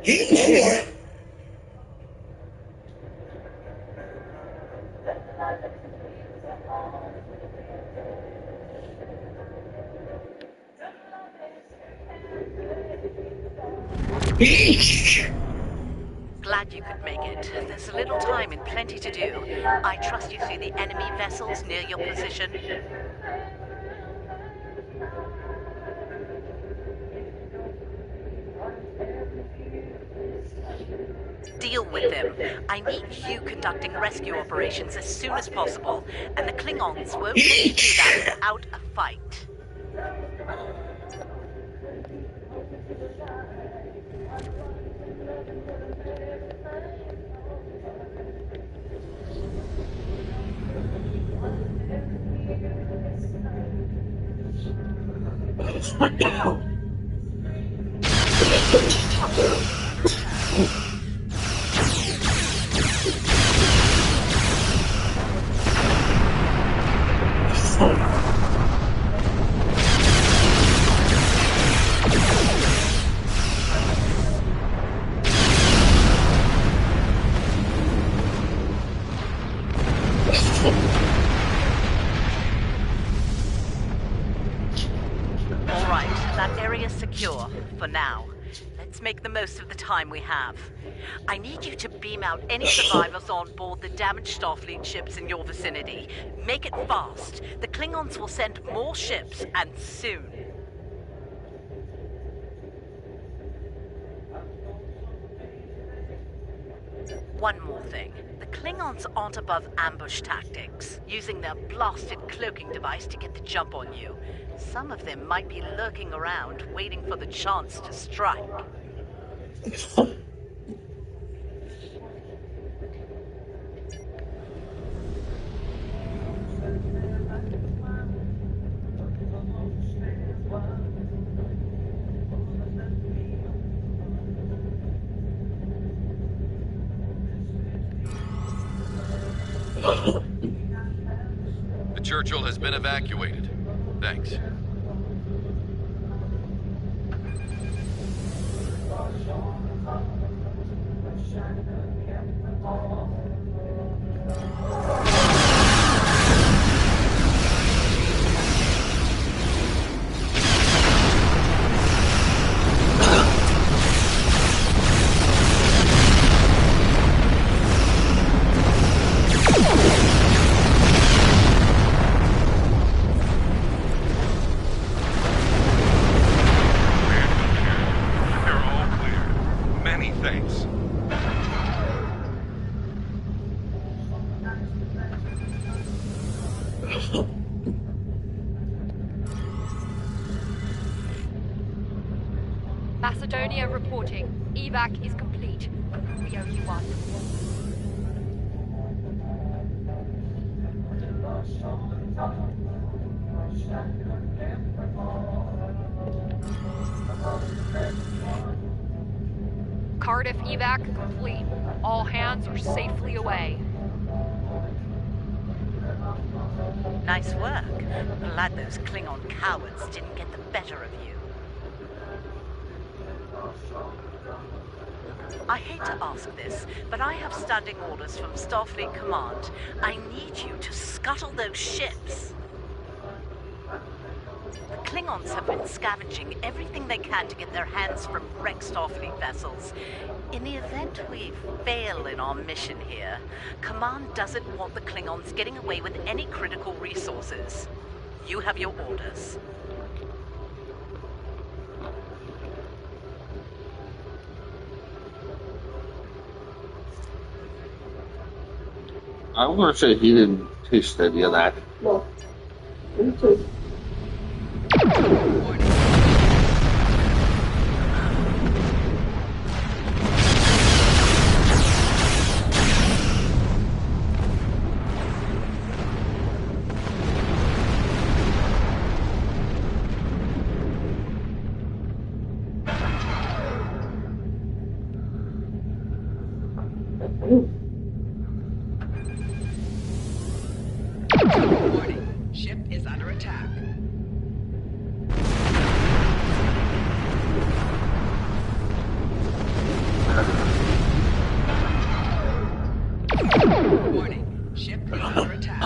Glad you could make it. There's a little time and plenty to do. I trust you see the enemy vessels near your position. Deal with them. I need you conducting rescue operations as soon as possible, and the Klingons won't let you do that without a fight. Secure, for now. Let's make the most of the time we have. I need you to beam out any survivors on board the damaged Starfleet ships in your vicinity. Make it fast. The Klingons will send more ships, and soon. One more thing. The Klingons aren't above ambush tactics, using their blasted cloaking device to get the jump on you. Some of them might be lurking around, waiting for the chance to strike. The Churchill has been evacuated. Thanks. Macedonia reporting. Evac is complete. We owe you one. Cardiff evac complete. All hands are safely away. Nice work. Glad those Klingon cowards didn't get the better of you. I hate to ask this, but I have standing orders from Starfleet Command. I need you to scuttle those ships. The Klingons have been scavenging everything they can to get their hands from wrecked Starfleet vessels. In the event we fail in our mission here, Command doesn't want the Klingons getting away with any critical resources. You have your orders. I want to say he didn't taste any of that. No. Me too. Warning, ship is under attack.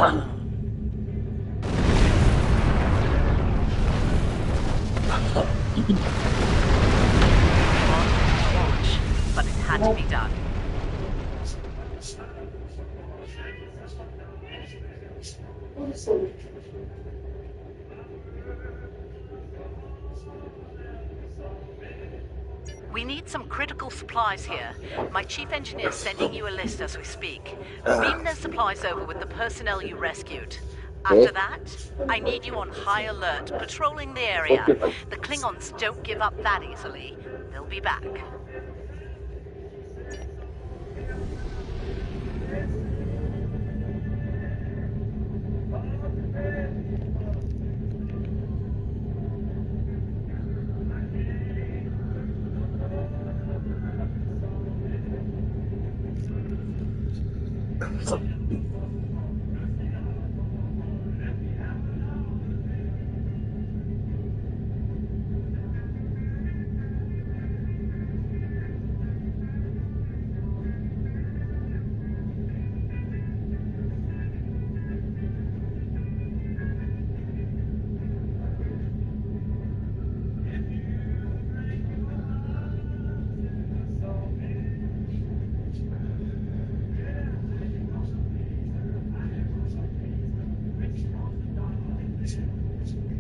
But it had to be done. We need some critical supplies here. My chief engineer's sending you a list as we speak. Beam those supplies over with the personnel you rescued. After that, I need you on high alert, patrolling the area. The Klingons don't give up that easily. They'll be back.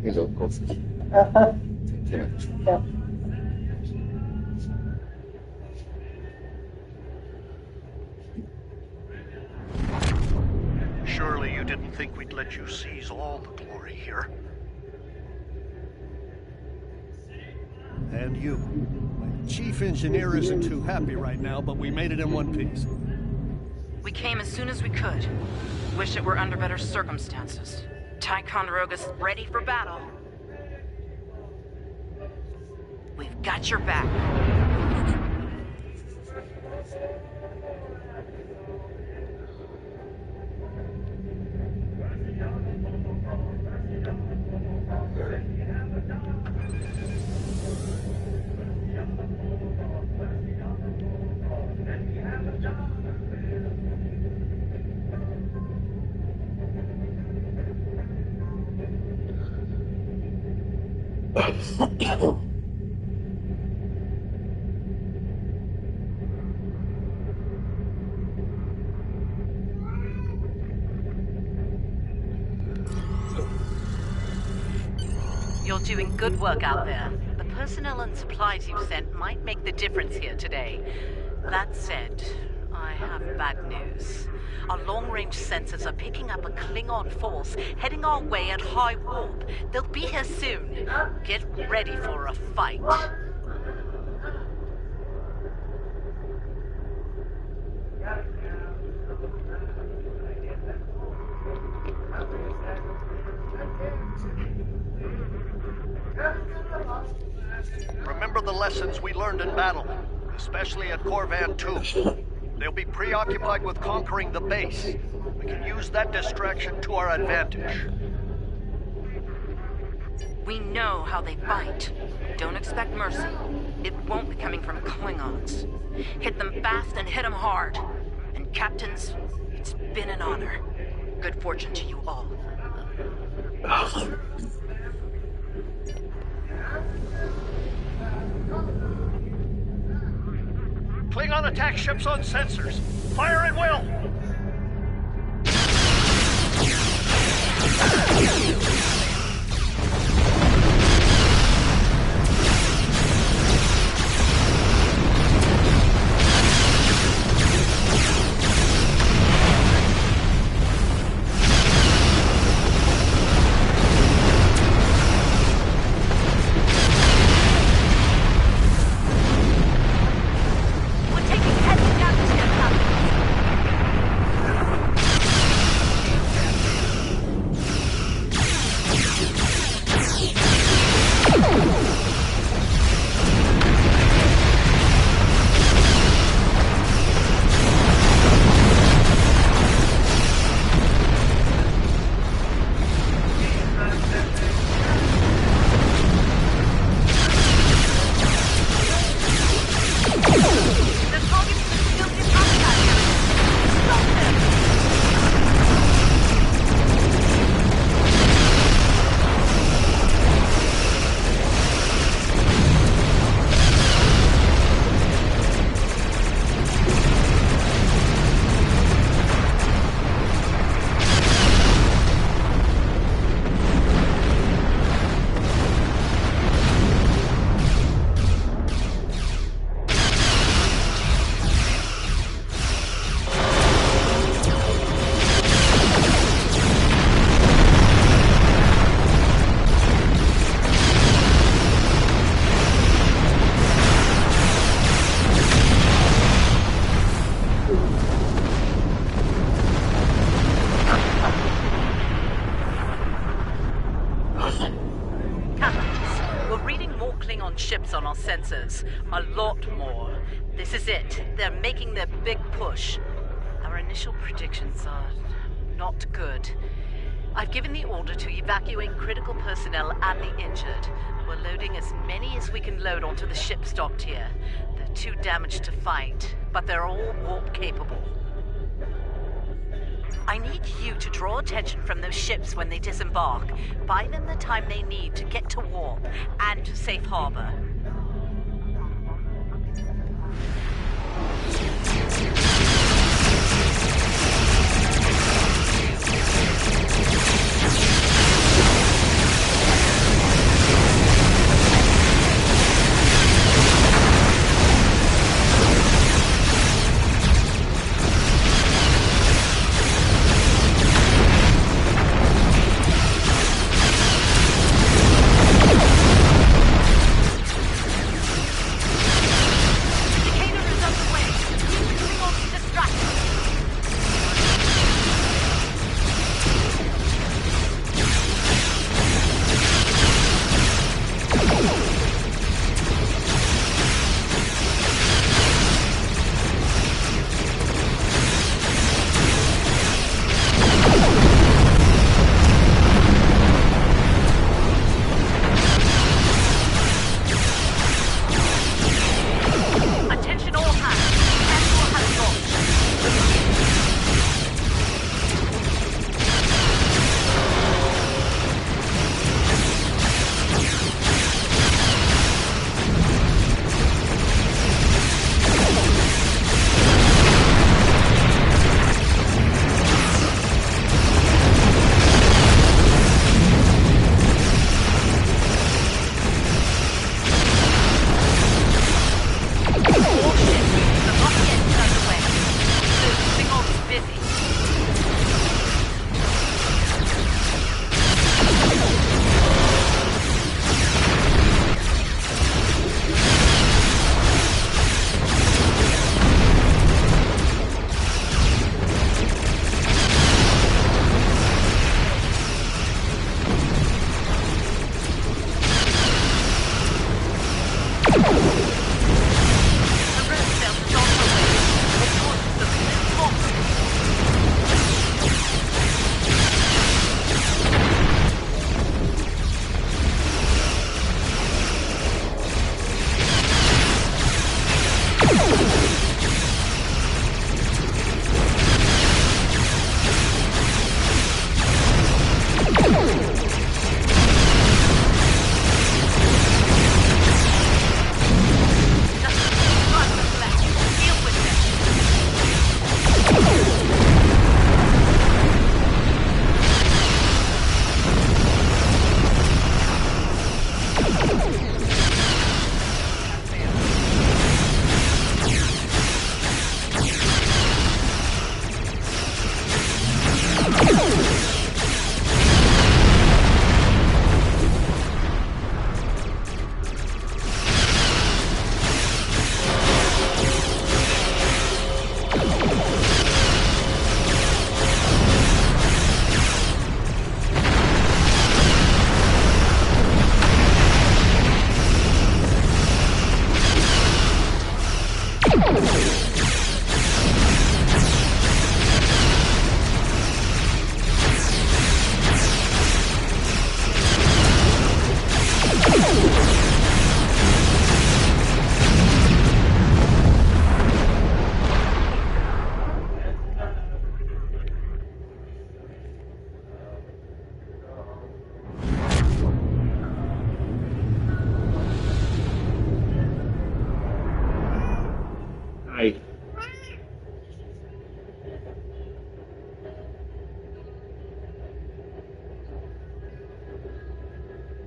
He's of course. Yeah. Surely you didn't think we'd let you seize all the glory here. And you. My chief engineer isn't too happy right now, but we made it in one piece. We came as soon as we could. Wish it were under better circumstances. Ticonderoga's ready for battle. We've got your back. You're doing good work out there. The personnel and supplies you've sent might make the difference here today. That said, I have bad news. Our long-range sensors are picking up a Klingon force heading our way at high warp. They'll be here soon. Get ready for a fight. Remember the lessons we learned in battle, especially at Corvan 2. They'll be preoccupied with conquering the base. We can use that distraction to our advantage. We know how they fight. Don't expect mercy. It won't be coming from Klingons. Hit them fast and hit them hard. And captains, it's been an honor. Good fortune to you all. Klingon attack ships on sensors. Fire at will! This is it. They're making their big push. Our initial predictions are not good. I've given the order to evacuate critical personnel and the injured. We're loading as many as we can load onto the ships docked here. They're too damaged to fight, but they're all warp capable. I need you to draw attention from those ships when they disembark. Buy them the time they need to get to warp and to safe harbor.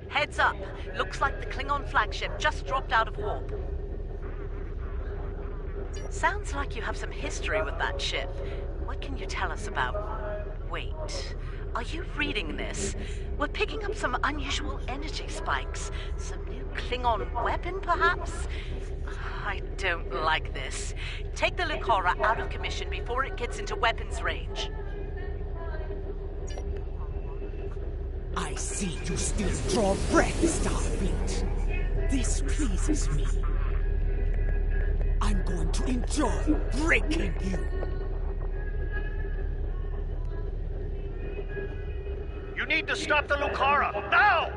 Heads up. Looks like the Klingon flagship just dropped out of warp. Sounds like you have some history with that ship. What can you tell us about... Wait, are you reading this? We're picking up some unusual energy spikes. Some new Klingon weapon, perhaps? I don't like this. Take the Lucora out of commission before it gets into weapons range. I see you still draw breath, Starfleet. This pleases me. I'm going to enjoy breaking you. You need to stop the Lucara, now!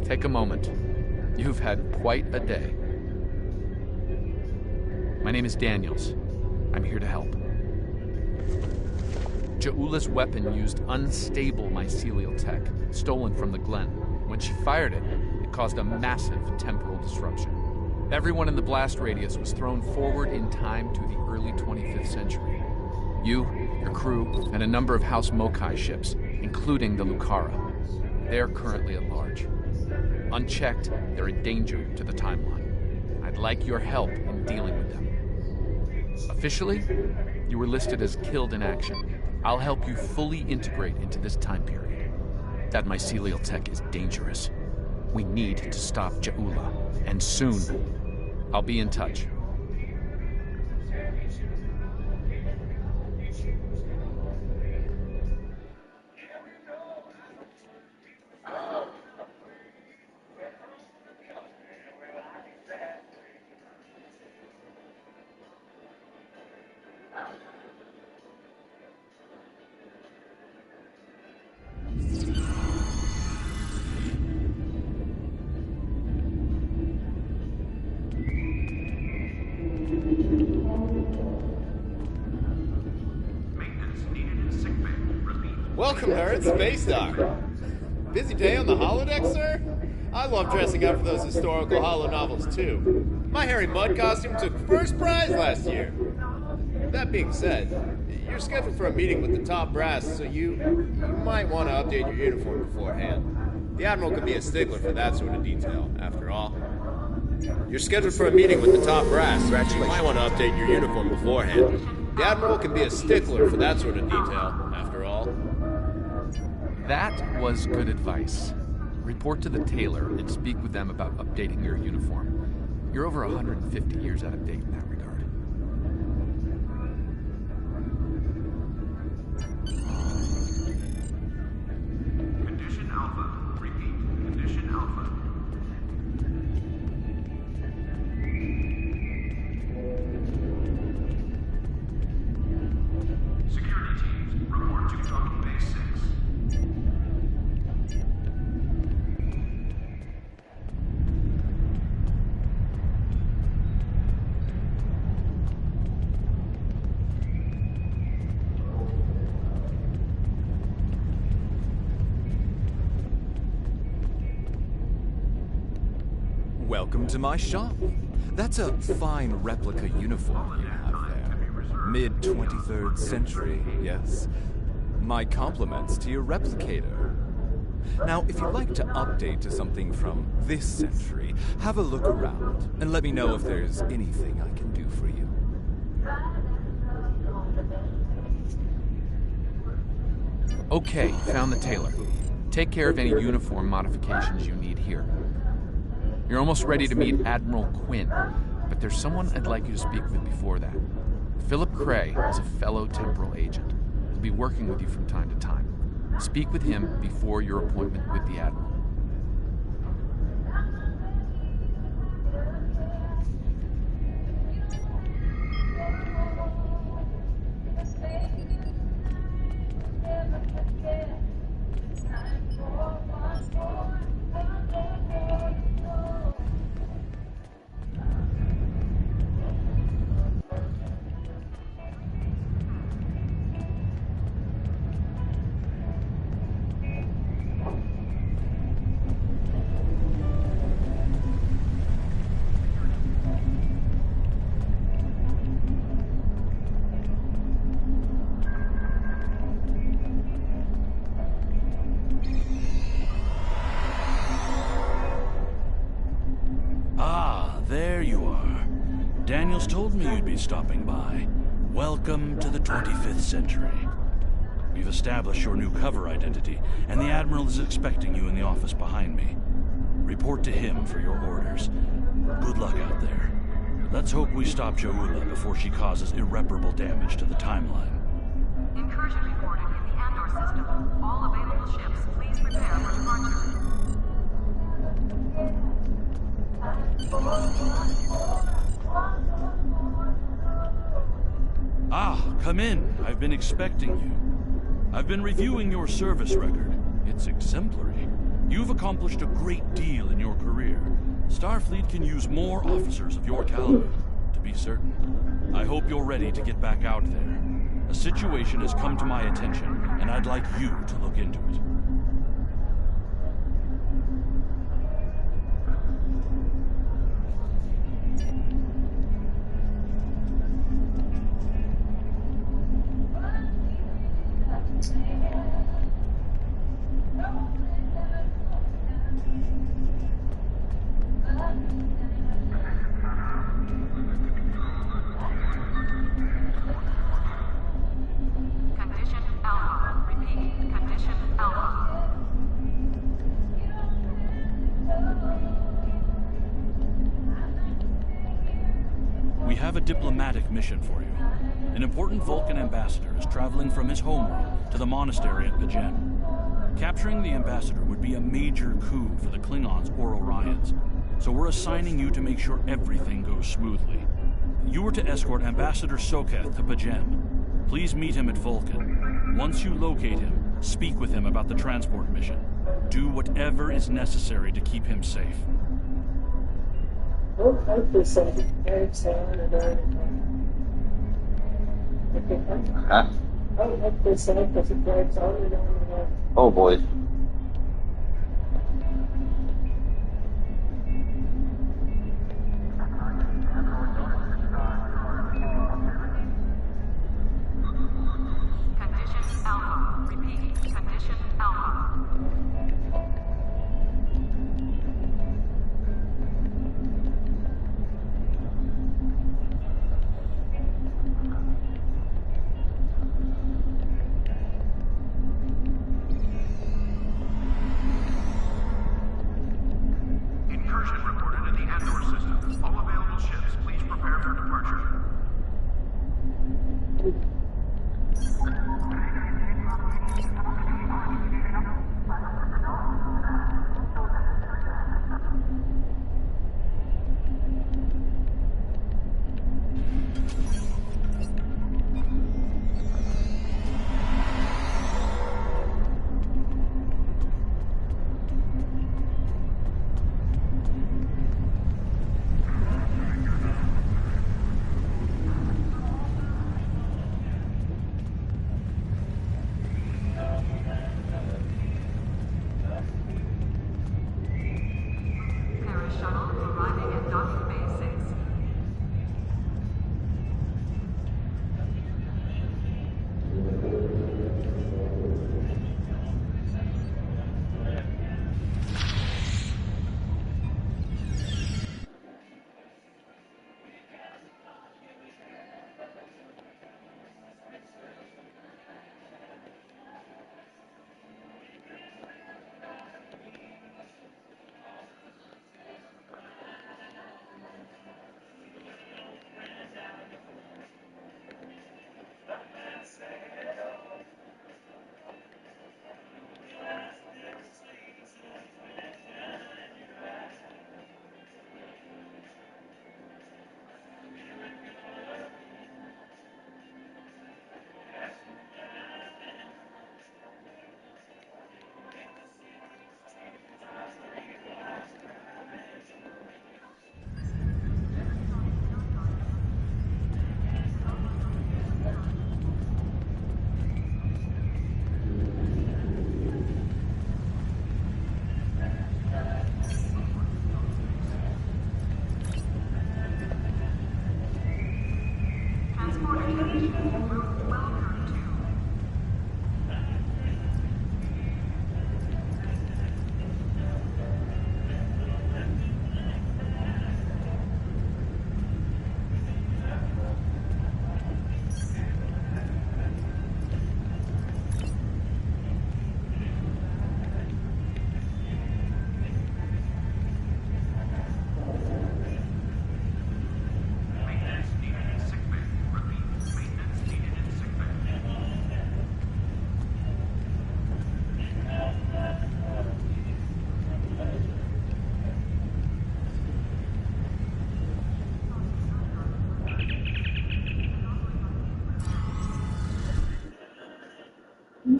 Take a moment. You've had quite a day. My name is Daniels. I'm here to help. Ja'ula's weapon used unstable mycelial tech, stolen from the Glen. When she fired it, it caused a massive temporal disruption. Everyone in the blast radius was thrown forward in time to the early 25th century. You, your crew, and a number of House Mokai ships, including the Lucara. They are currently at large. Unchecked, they're a danger to the timeline. I'd like your help in dealing with them. Officially, you were listed as killed in action. I'll help you fully integrate into this time period. That mycelial tech is dangerous. We need to stop Ja'ula, and soon. I'll be in touch. Welcome, nerds. Space Dock. Busy day on the holodeck, sir? I love dressing up for those historical holo novels, too. My Harry Mudd costume took first prize last year. That being said, you're scheduled for a meeting with the top brass, so you might want to update your uniform beforehand. The Admiral can be a stickler for that sort of detail, after all. You're scheduled for a meeting with the top brass, so you might want to update your uniform beforehand. The Admiral can be a stickler for that sort of detail, after all. That was good advice. Report to the tailor and speak with them about updating your uniform. You're over 150 years out of date in that regard. Condition Alpha. Repeat. Condition Alpha. Security teams, report to docking base 6. Welcome to my shop. That's a fine replica uniform you have there. Mid-23rd century, yes. My compliments to your replicator. Now, if you'd like to update to something from this century, have a look around and let me know if there's anything I can do for you. Okay, found the tailor. Take care of any uniform modifications you need here. You're almost ready to meet Admiral Quinn, but there's someone I'd like you to speak with before that. Philip Cray is a fellow temporal agent. He'll be working with you from time to time. Speak with him before your appointment with the Admiral. Daniels told me you'd be stopping by. Welcome to the 25th century. We've established your new cover identity, and the Admiral is expecting you in the office behind me. Report to him for your orders. Good luck out there. Let's hope we stop Joula before she causes irreparable damage to the timeline. Incursion reported in the Andor system. All available ships, please prepare for departure. Ah, come in. I've been expecting you. I've been reviewing your service record. It's exemplary. You've accomplished a great deal in your career. Starfleet can use more officers of your caliber, to be certain. I hope you're ready to get back out there. A situation has come to my attention, and I'd like you to look into it. We have a diplomatic mission for you. An important Vulcan ambassador is traveling from his homeworld to the monastery at Pajem. Capturing the ambassador would be a major coup for the Klingons or Orions, so we're assigning you to make sure everything goes smoothly. You are to escort Ambassador Soketh to Pajem. Please meet him at Vulcan. Once you locate him, speak with him about the transport mission. Do whatever is necessary to keep him safe. Huh? Oh boy. Condition Alpha. Repeat. Condition Alpha. Incursion reported in the Andor system. All available ships, please prepare for departure.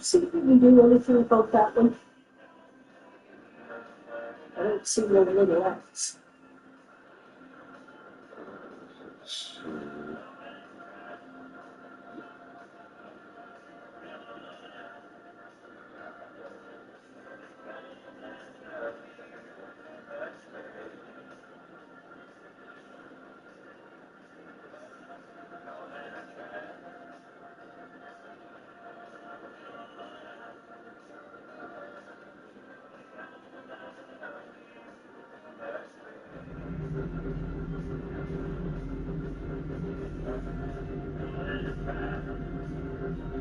see you do anything about that one. I don't see no little F's.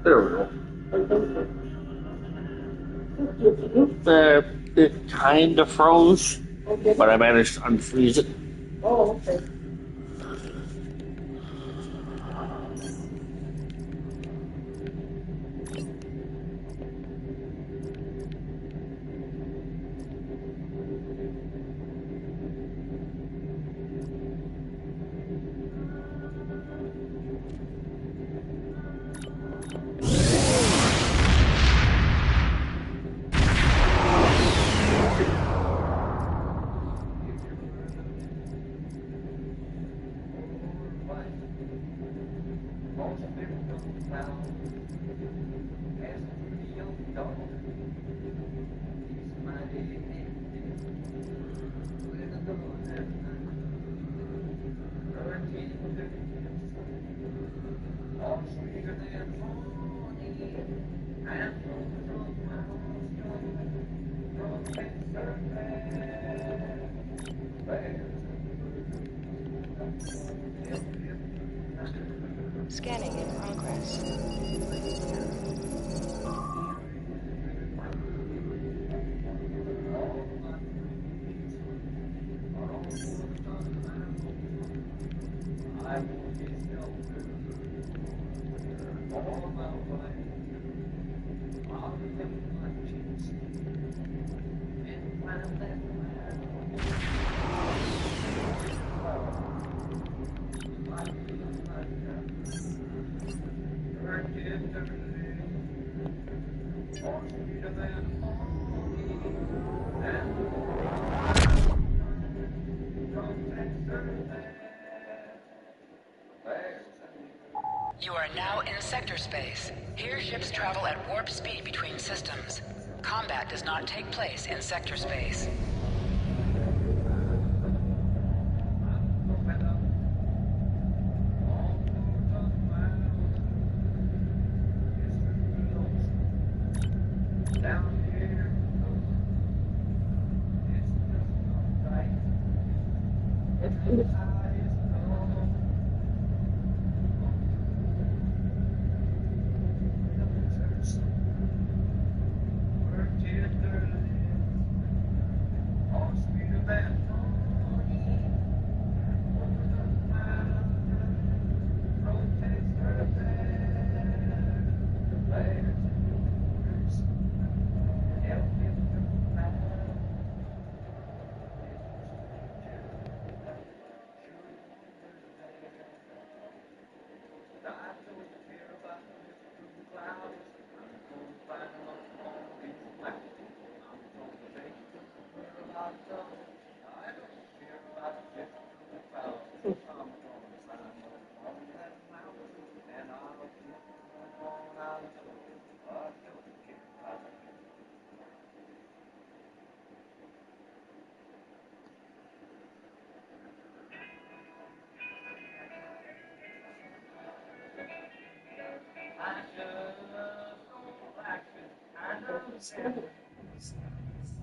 There we go. It kind of froze, but I managed to unfreeze it. Oh, okay. Scanning in progress. You are now in sector space. Here ships travel at warp speed between systems. Combat does not take place in sector space.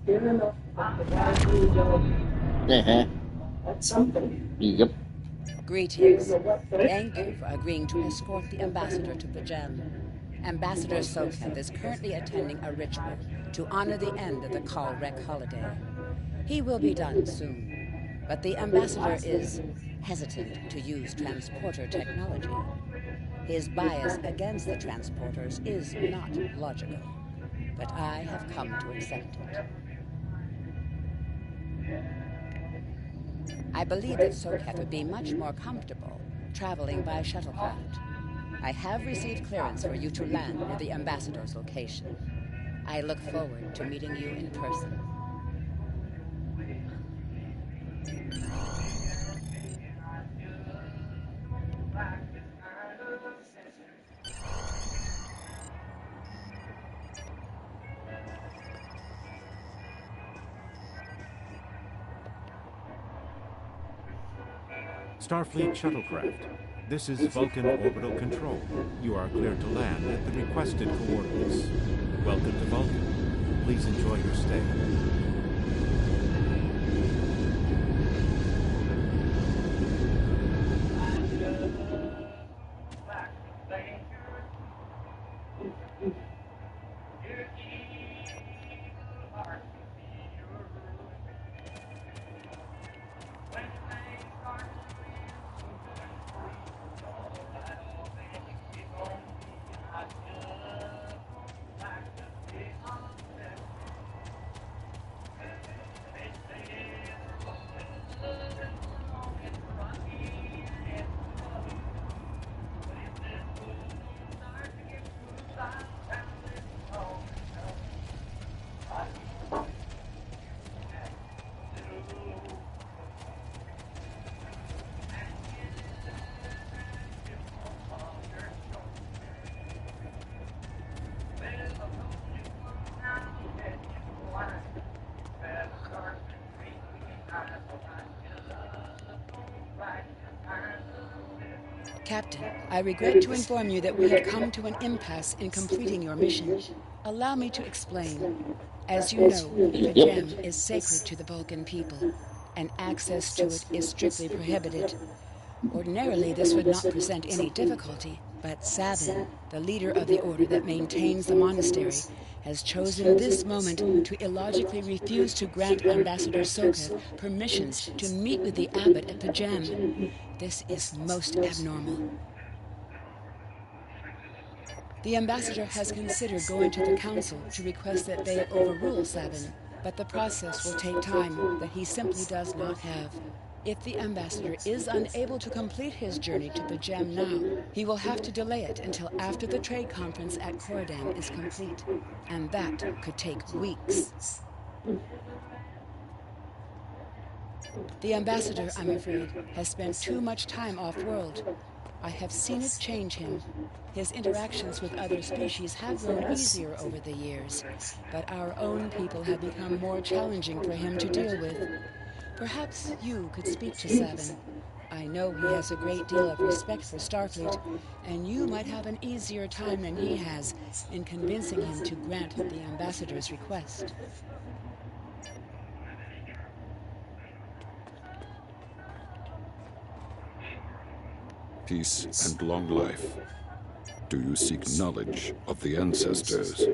Fair enough. That's something. Yep. Greetings. Thank you for agreeing to escort the ambassador to Pajem. Ambassador Soketh is currently attending a ritual to honor the end of the Startrek holiday. He will be done soon, but the ambassador is hesitant to use transporter technology. His bias against the transporters is not logical, but I have come to accept it. I believe that Soketh would be much more comfortable traveling by shuttlecraft. I have received clearance for you to land near the ambassador's location. I look forward to meeting you in person. Starfleet shuttlecraft. This is Vulcan Orbital Control. You are cleared to land at the requested coordinates. Welcome to Vulcan. Please enjoy your stay. Captain, I regret to inform you that we have come to an impasse in completing your mission. Allow me to explain. As you know, the gem is sacred to the Vulcan people, and access to it is strictly prohibited. Ordinarily, this would not present any difficulty, but Sabin, the leader of the order that maintains the monastery, has chosen this moment to illogically refuse to grant Ambassador Soka permissions to meet with the abbot at Pajem. This is most abnormal. The ambassador has considered going to the council to request that they overrule Sabin, but the process will take time that he simply does not have. If the ambassador is unable to complete his journey to Pajem now, he will have to delay it until after the trade conference at Coridan is complete, and that could take weeks. The ambassador, I'm afraid, has spent too much time off-world. I have seen it change him. His interactions with other species have grown easier over the years, but our own people have become more challenging for him to deal with. Perhaps you could speak to Sabin. I know he has a great deal of respect for Starfleet, and you might have an easier time than he has in convincing him to grant the ambassador's request. Peace and long life. Do you seek knowledge of the ancestors?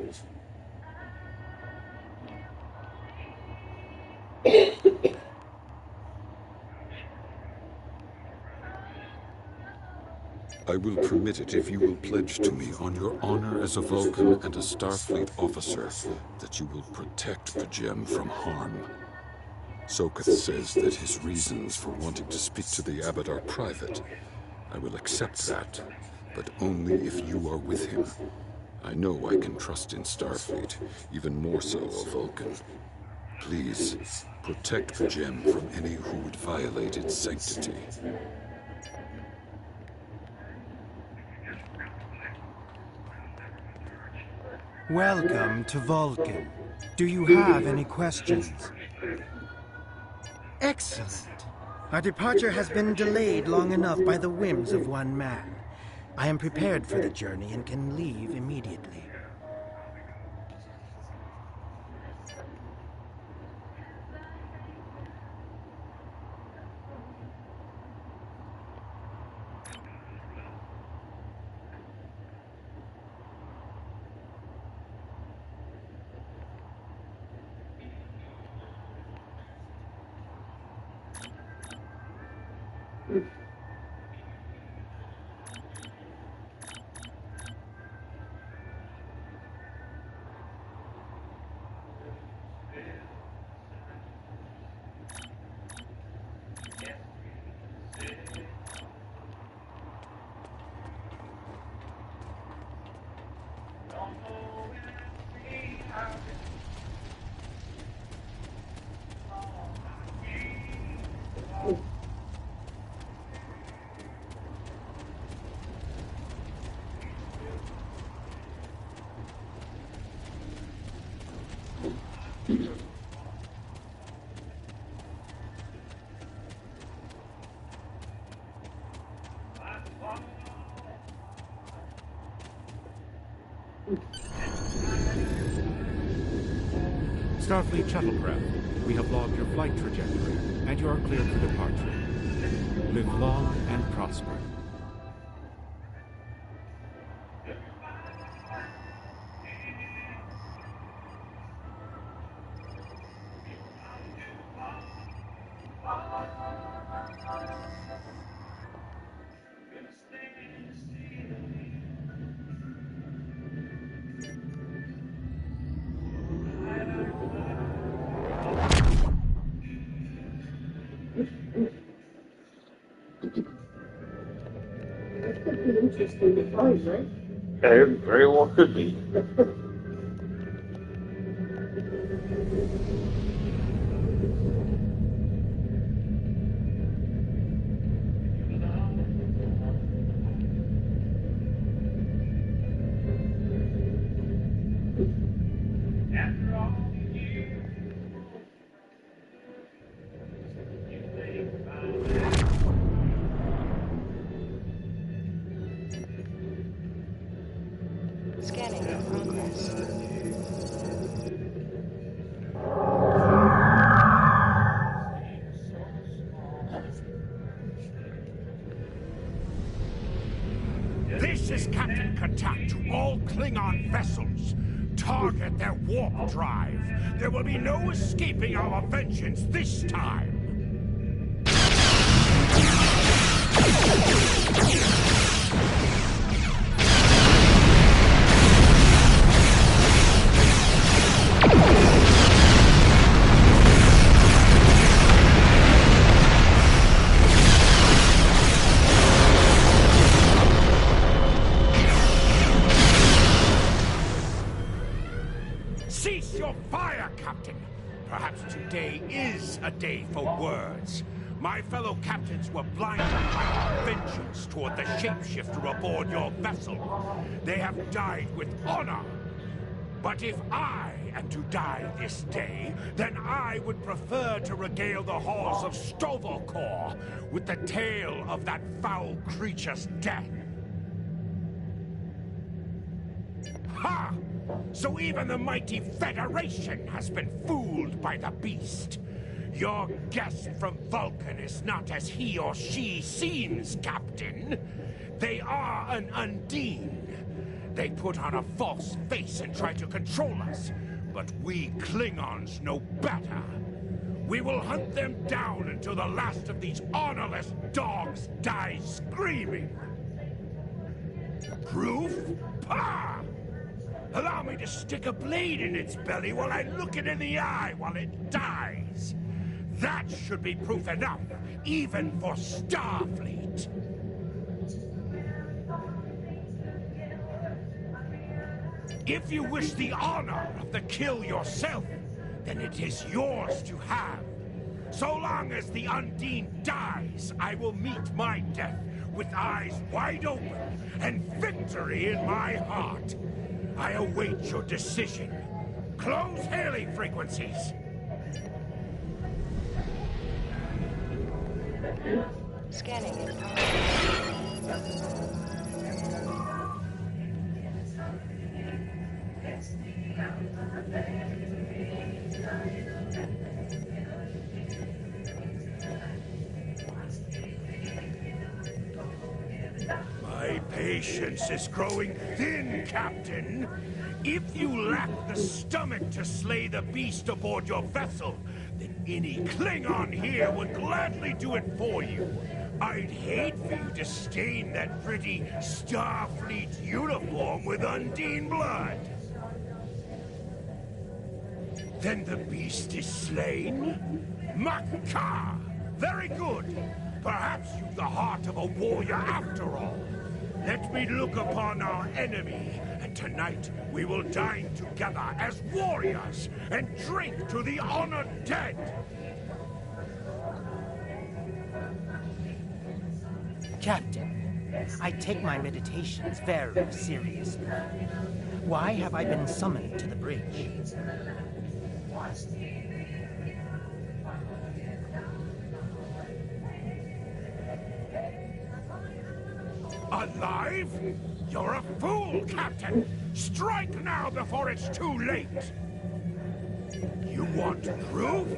I will permit it if you will pledge to me on your honor as a Vulcan and a Starfleet officer that you will protect Pajem from harm. Sokath says that his reasons for wanting to speak to the abbot are private. I will accept that, but only if you are with him. I know I can trust in Starfleet, even more so a Vulcan. Please, protect Pajem from any who would violate its sanctity. Welcome to Vulcan. Do you have any questions? Excellent. Our departure has been delayed long enough by the whims of one man. I am prepared for the journey and can leave immediately. Starfleet shuttlecraft, we have logged your flight trajectory, and you are cleared for departure. Live long and prosper. That could be interesting to find, right? It very well could be. Scanning in progress. This is Captain Katak to all Klingon vessels. Target their warp drive. There will be no escaping our vengeance this time. Cease your fire, Captain! Perhaps today is a day for words. My fellow captains were blinded by our vengeance toward the shapeshifter aboard your vessel. They have died with honor. But if I am to die this day, then I would prefer to regale the halls of Sto-vo-kor with the tale of that foul creature's death. Ha! So even the mighty Federation has been fooled by the beast. Your guest from Vulcan is not as he or she seems, Captain. They are an Undine. They put on a false face and try to control us. But we Klingons know better. We will hunt them down until the last of these honorless dogs dies screaming. Proof? Pah! Allow me to stick a blade in its belly while I look it in the eye while it dies. That should be proof enough, even for Starfleet. If you wish the honor of the kill yourself, then it is yours to have. So long as the Undine dies, I will meet my death with eyes wide open and victory in my heart. I await your decision. Close hailing frequencies. Scanning in progress. My patience is growing thin, Captain. If you lack the stomach to slay the beast aboard your vessel, then any Klingon here would gladly do it for you. I'd hate for you to stain that pretty Starfleet uniform with Undine blood. Then the beast is slain? Makar! Very good. Perhaps you've the heart of a warrior after all. Let me look upon our enemy, and tonight we will dine together as warriors and drink to the honored dead. Captain, I take my meditations very seriously. Why have I been summoned to the bridge? Alive? You're a fool, Captain! Strike now before it's too late! You want proof?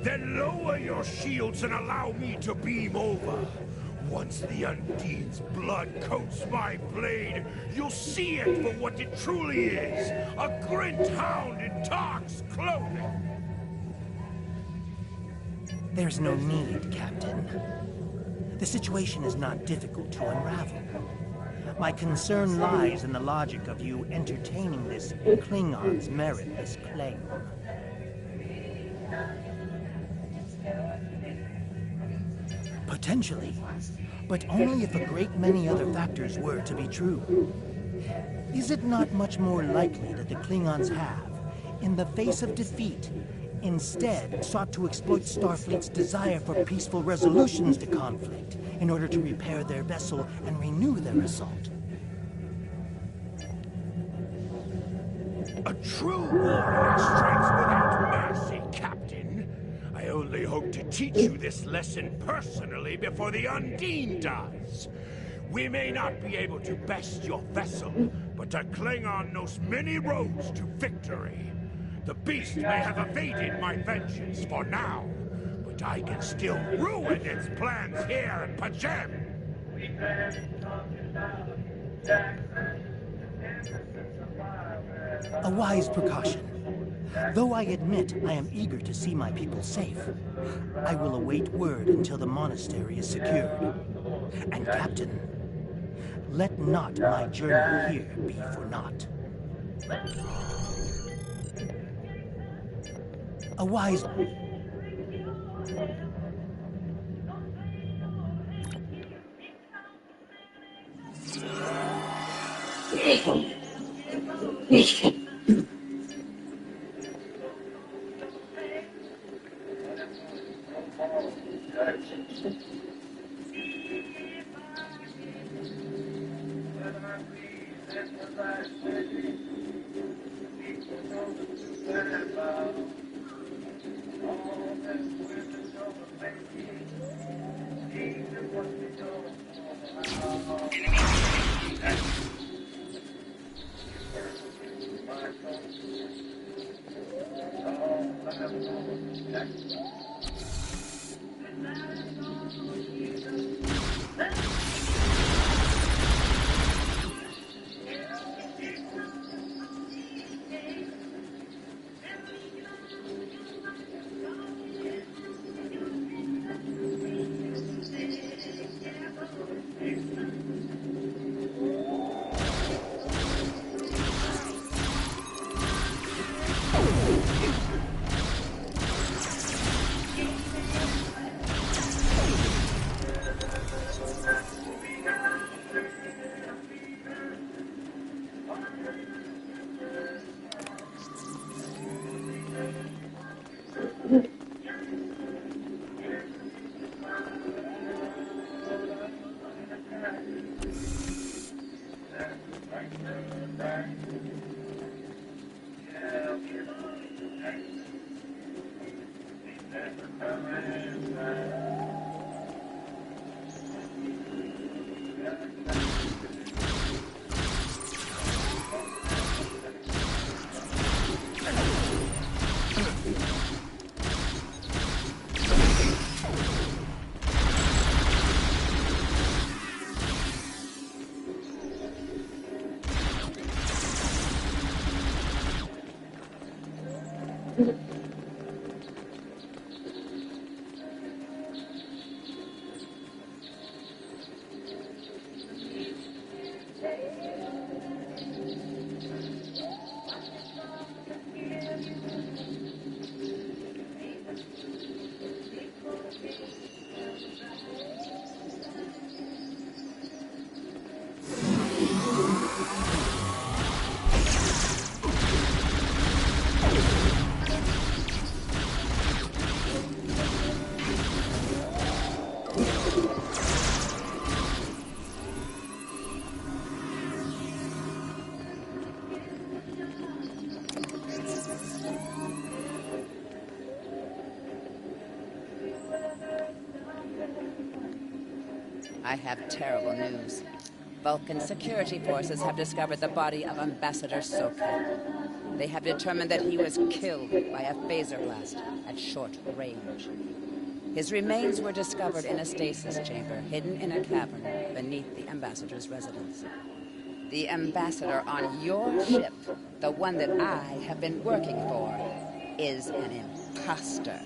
Then lower your shields and allow me to beam over. Once the Undine's blood coats my blade, you'll see it for what it truly is. A Grint hound in Tark's clothing. There's no need, Captain. The situation is not difficult to unravel. My concern lies in the logic of you entertaining this Klingon's meritless claim. Potentially, but only if a great many other factors were to be true. Is it not much more likely that the Klingons have, in the face of defeat, instead sought to exploit Starfleet's desire for peaceful resolutions to conflict in order to repair their vessel and renew their assault? A true warrior strikes without mercy, Captain. I only hope to teach you this lesson personally before the Undine does. We may not be able to best your vessel, but a Klingon knows many roads to victory. The beast may have evaded my vengeance for now, but I can still ruin its plans here at Pajem. A wise precaution. Though I admit I am eager to see my people safe, I will await word until the monastery is secured. And Captain, let not my journey here be for naught. A wise... I have terrible news. Vulcan security forces have discovered the body of Ambassador Soka. They have determined that he was killed by a phaser blast at short range. His remains were discovered in a stasis chamber hidden in a cavern beneath the Ambassador's residence. The Ambassador on your ship, the one that I have been working for, is an imposter.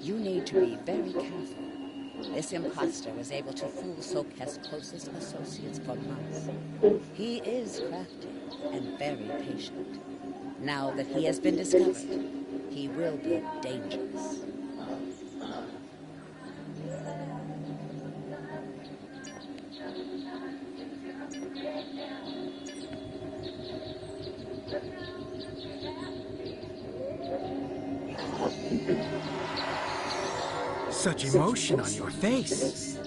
You need to be very careful. This imposter was able to fool Soka's closest associates for months. He is crafty and very patient. Now that he has been discovered, he will be dangerous. Such emotion on your face.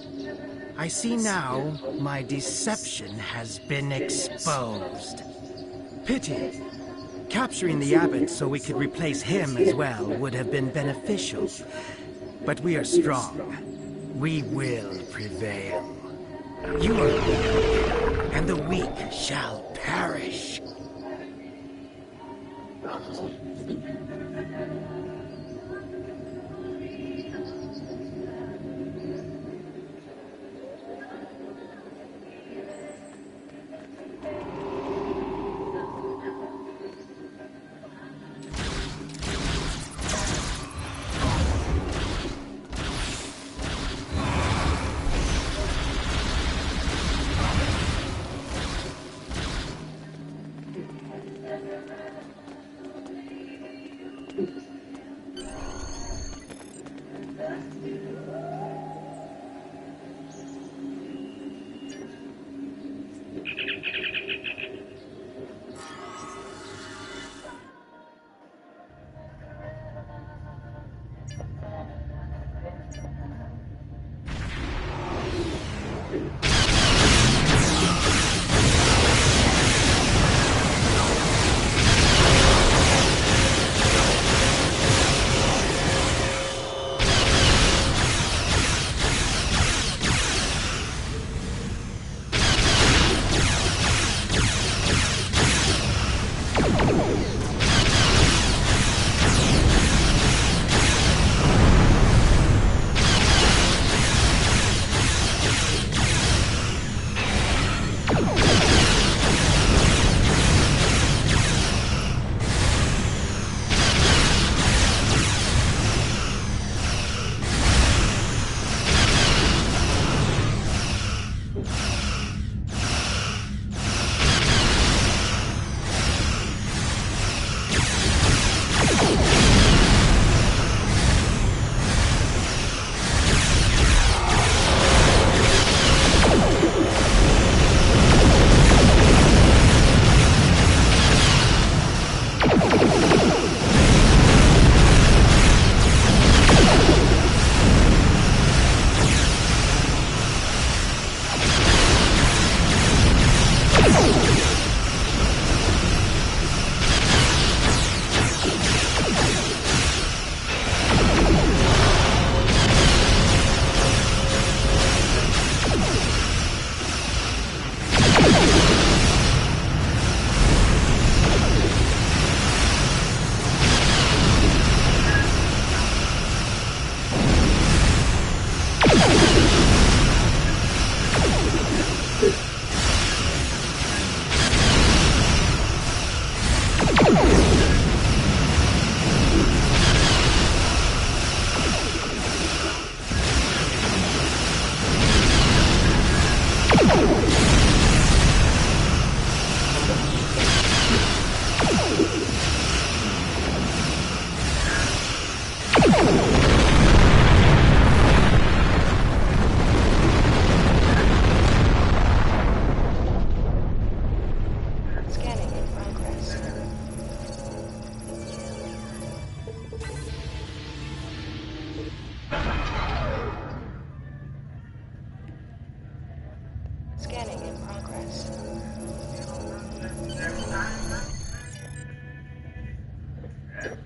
I see now my deception has been exposed. Pity. Capturing the abbot so we could replace him as well would have been beneficial. But we are strong. We will prevail. You are weak, and the weak shall perish.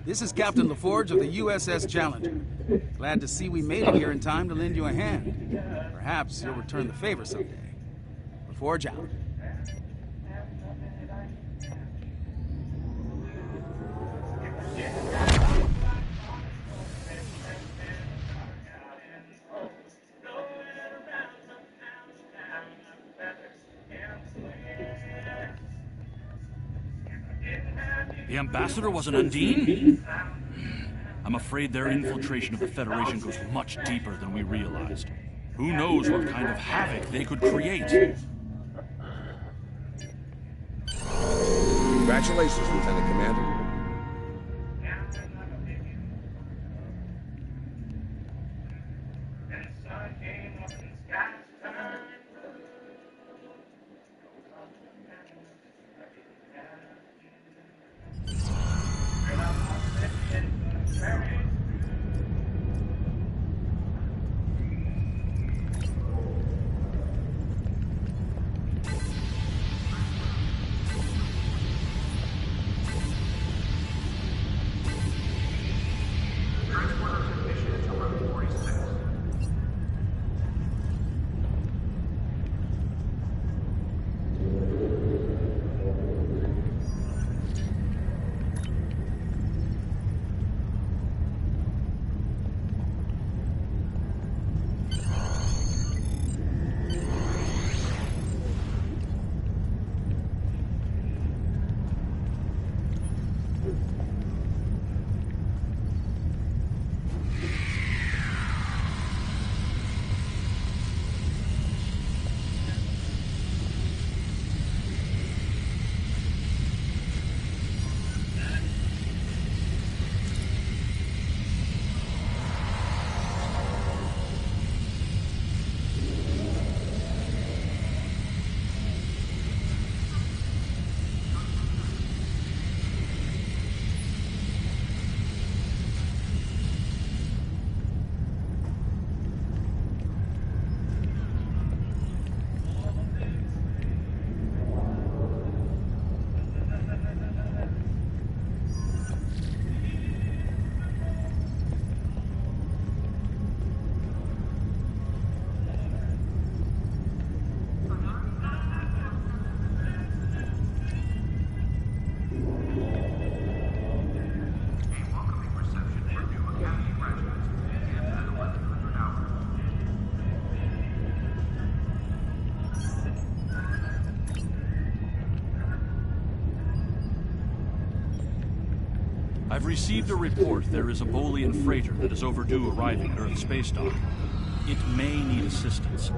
This is Captain LaForge of the USS Challenger. Glad to see we made it here in time to lend you a hand. Perhaps you'll return the favor someday. LaForge out. The ambassador was an Undine? I'm afraid their infiltration of the Federation goes much deeper than we realized. Who knows what kind of havoc they could create? Congratulations, Lieutenant Commander. I've received a report there is a Bolian freighter that is overdue arriving at Earth Space Dock. It may need assistance.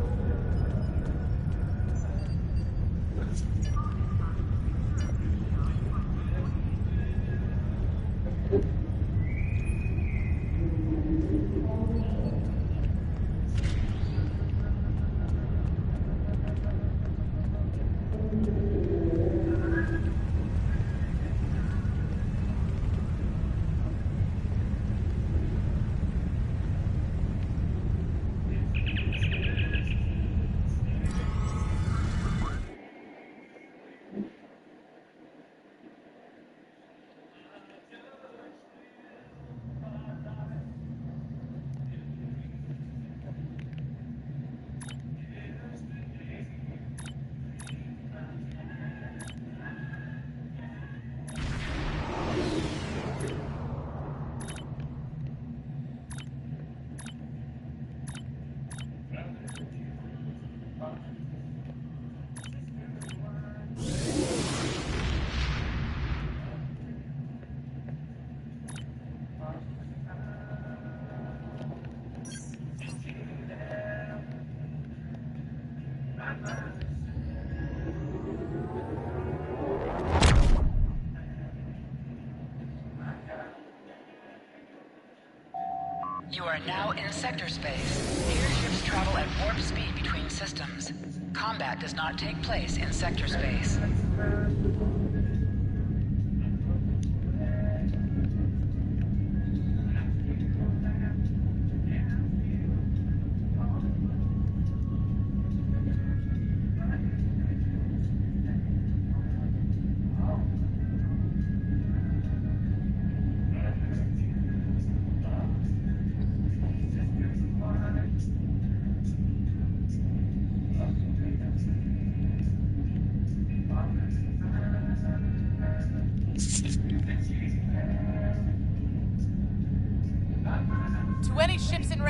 You are now in sector space. Here, ships travel at warp speed between systems. Combat does not take place in sector space.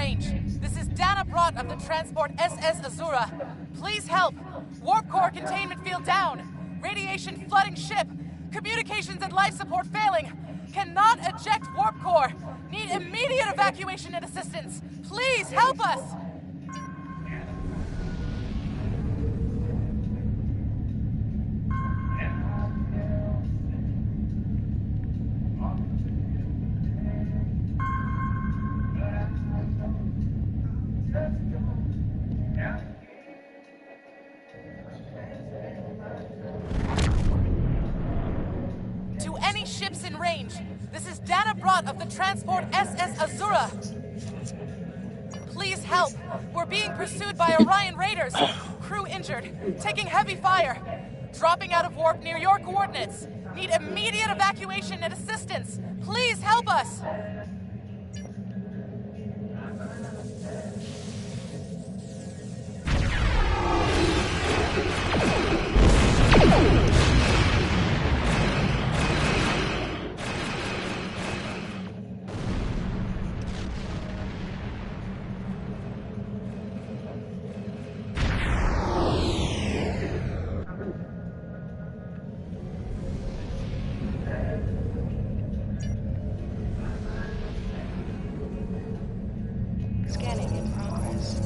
range. This is Dana Brott of the transport SS Azura. Please help. Warp core containment field down. Radiation flooding ship. Communications and life support failing. Cannot eject warp core. Need immediate evacuation and assistance. Please help us. To any ships in range, this is Dana Brott of the transport SS Azura. Please help. We're being pursued by Orion raiders. Crew injured, taking heavy fire. Dropping out of warp near your coordinates. Need immediate evacuation and assistance. Please help us. Scanning in progress.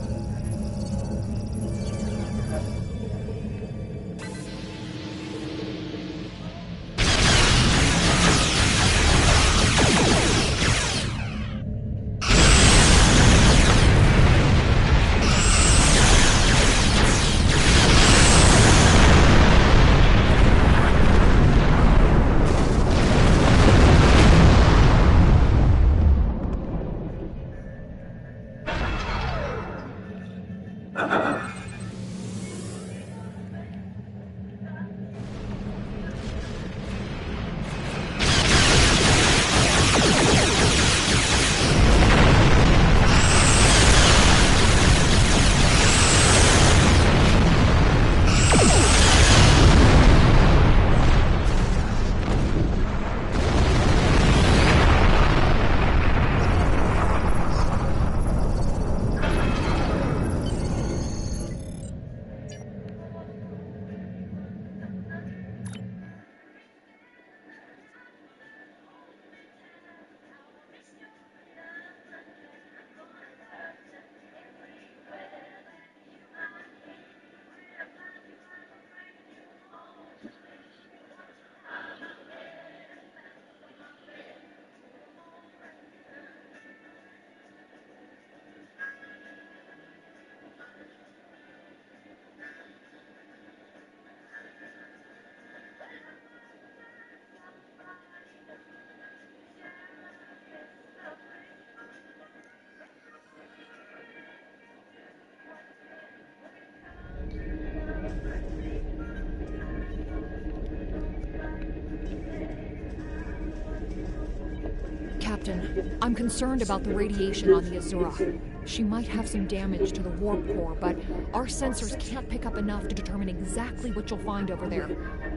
Captain, I'm concerned about the radiation on the Azura. She might have some damage to the warp core, but our sensors can't pick up enough to determine exactly what you'll find over there.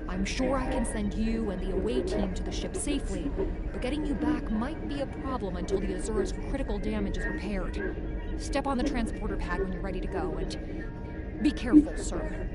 I'm sure I can send you and the away team to the ship safely, but getting you back might be a problem until the Azura's critical damage is repaired. Step on the transporter pad when you're ready to go, and be careful, sir.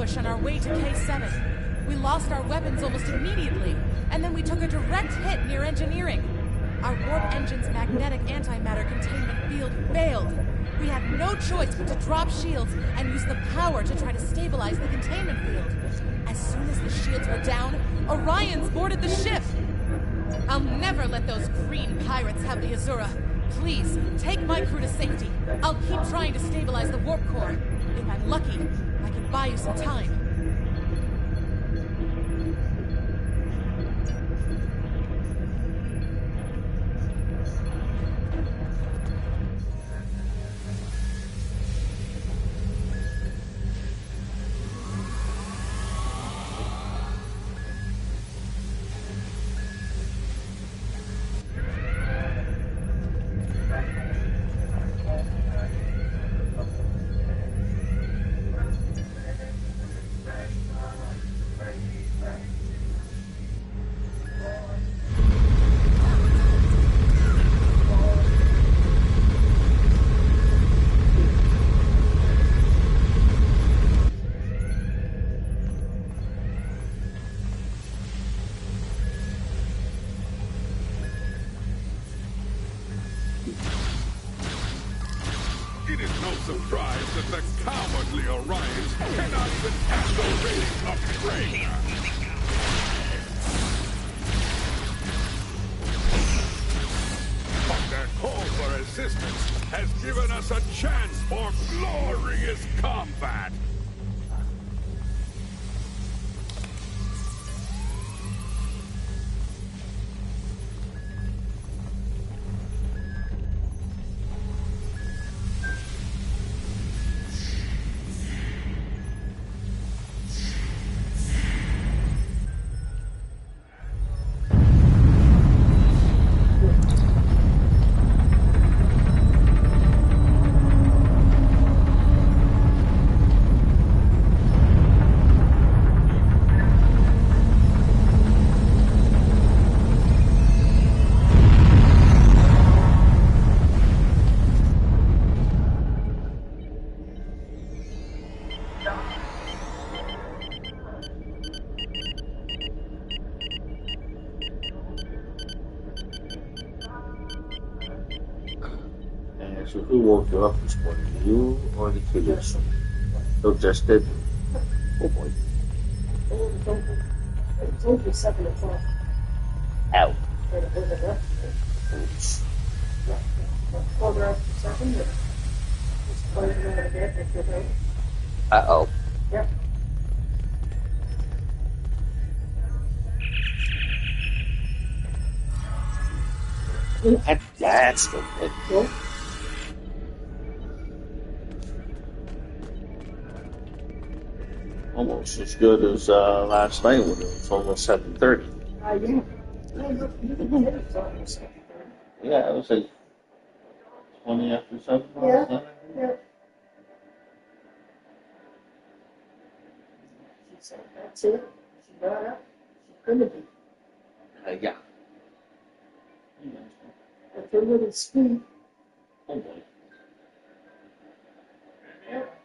ambush on our way to K7. We lost our weapons almost immediately, and then we took a direct hit near engineering. Our warp engine's magnetic antimatter containment field failed. We had no choice but to drop shields and use the power to try to stabilize the containment field. As soon as the shields were down, Orions boarded the ship. I'll never let those green pirates have the Azura. Please, take my crew to safety. I'll keep trying to stabilize the warp core. If I'm lucky, I can buy you some time. It is no surprise that the cowardly Orions cannot even handle raiding a freighter. But their call for assistance has given us a chance for glorious combat. So who woke you up this morning? You or the kids? So just did. Oh boy. It's over 7 o'clock. Ow. Quarter after 7. It's closing out of bed. I feel right. Uh-oh. Yep. That's the Cool. almost as good as last night when it was almost 7:30. Yeah. You didn't get it almost 7:30. Yeah, it was like 20 after 7 Yeah. last night. Yeah. She said, that's it. She got up. She couldn't be. Yeah. At her little speed. Oh boy. Yep.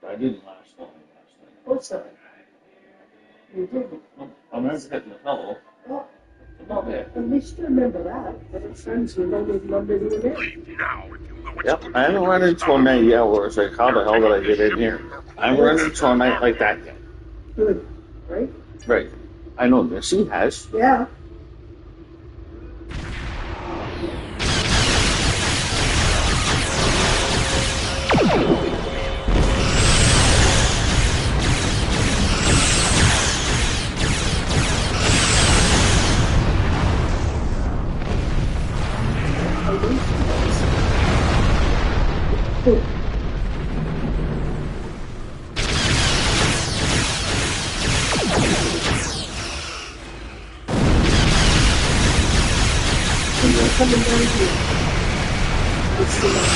I didn't last long last night. Of course not. You didn't. I remember hitting the pillow. Well, Not bad. at least you remember that. But it's friends who don't even remember you again. Yep, I haven't run into a night yet where it's like, how the hell did I get in here? I haven't run into a night like that yet. Good. Right? Right. I know Missy has. Yeah. Coming down here. Let's see what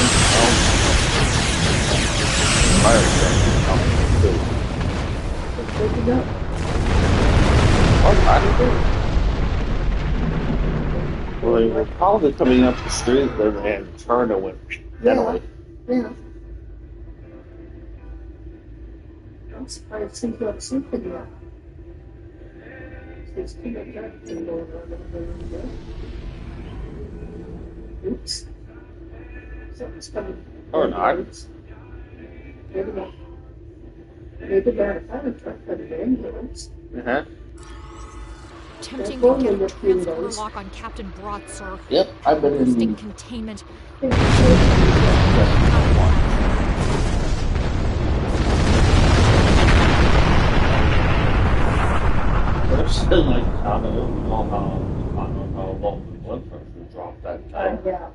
let's take it up. Oh, I we were probably coming up the street and then turned and went that way. Yeah. I'm surprised he's not sleeping yet. He's too much acting going on. Oops. Something's coming. Or not. Maybe not. Maybe not a fire truck, but an ambulance. Uh-huh. Attempting to get a transporter lock on Captain Brott, sir. Yep, I've been in... Boosting containment. But it's still like, I don't know how long the blood pressure dropped that time. Yeah.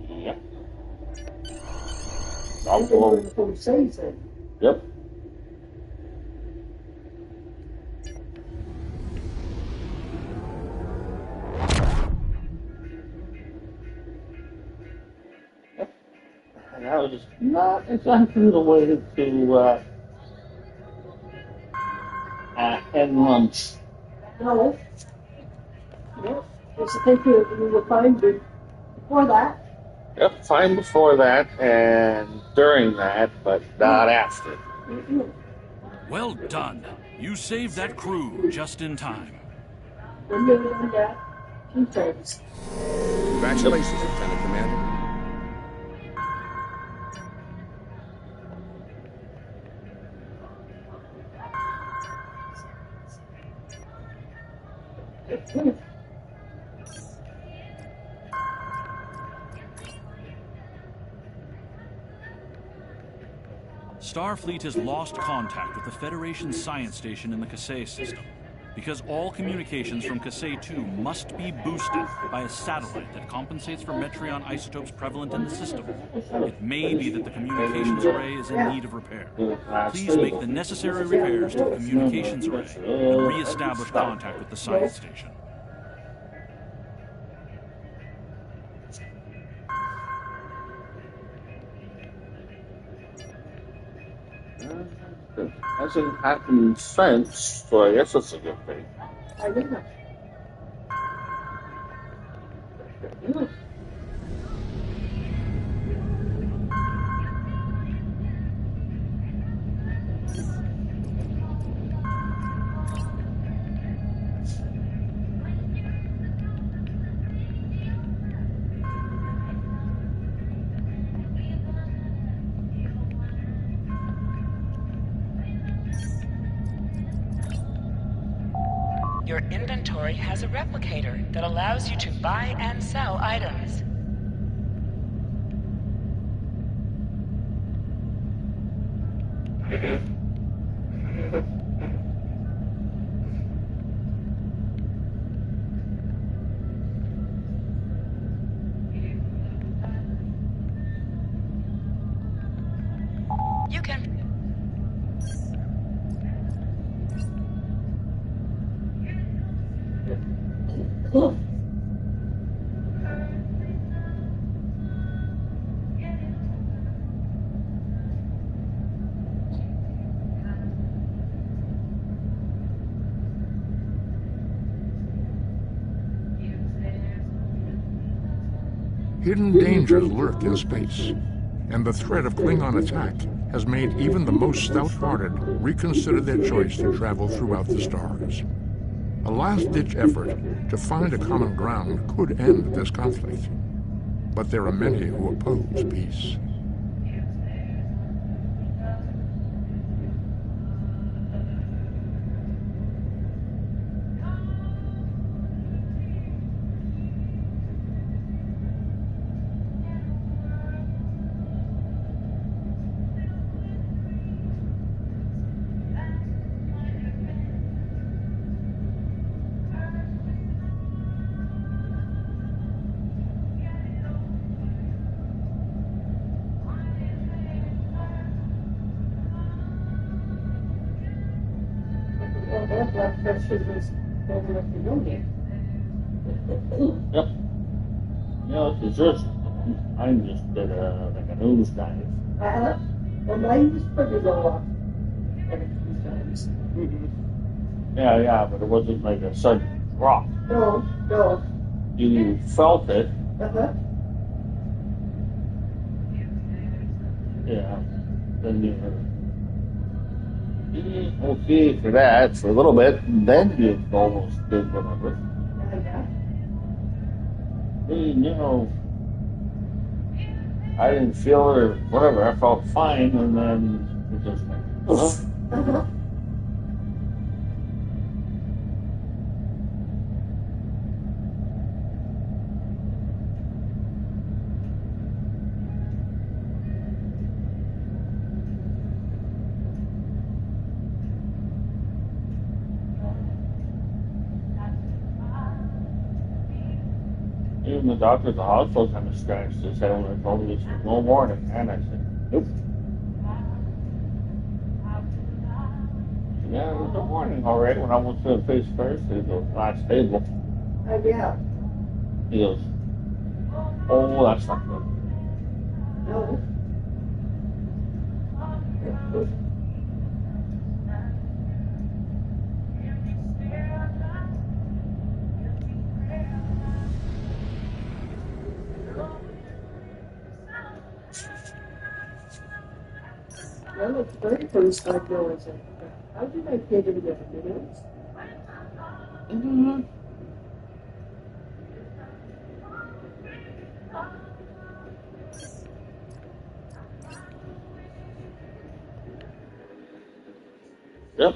Yep. I'll go in the full season. Yep. That was not exactly the way to end lunch. No. Yep. Just think you were fine before that. Yep, fine before that and during that, but not after. Well done. You saved that crew just in time. When you're doing that, 2 times. Congratulations, Lieutenant Commander. Starfleet has lost contact with the Federation science station in the Kasei system, because all communications from Kasei 2 must be boosted by a satellite that compensates for Metreon isotopes prevalent in the system. It may be that the communications array is in need of repair. Please make the necessary repairs to the communications array and re-establish contact with the science station. Hasn't happened since, so I guess that's a good thing. I didn't know. Your inventory has a replicator that allows you to buy and sell items. You can... Cool. Hidden dangers lurk in space, and the threat of Klingon attack has made even the most stout-hearted reconsider their choice to travel throughout the stars. A last-ditch effort to find a common ground could end this conflict, but there are many who oppose peace. Blood pressure was over at the unit. Yep. Yeah, it's just, I'm just did like a nose dive. Well, mine was pretty low up a few times. Yeah, but it wasn't like a sudden drop. No. You felt it. Uh-huh. Yeah. Then you were okay for that for a little bit, and then you almost did whatever. Yeah. I mean, I didn't feel it or whatever. I felt fine, and then it just went. Uh-huh. Even the doctor at the hospital kind of scratched his head when I told me there's no warning, and I said, nope. Yeah, there's a warning, all right. When I went to the face first, he goes, not stable. Yeah. He goes, oh, that's not good. No. Well, it's very first I know is it. How did I get into the videos? Yep.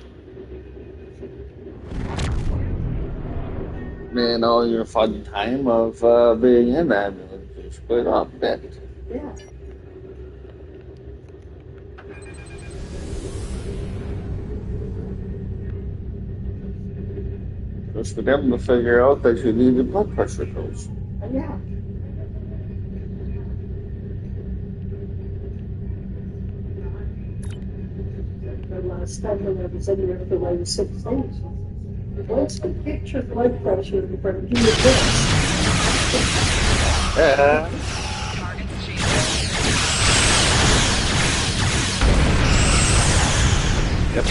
Man, all your fun time of being in that ambulance is split up a bit. Yeah. Just for them to figure out that you need the blood pressure pills. Yeah. The last time when I was in there for like 6 days. Once we get your blood pressure in front of you this. Yeah. Yep.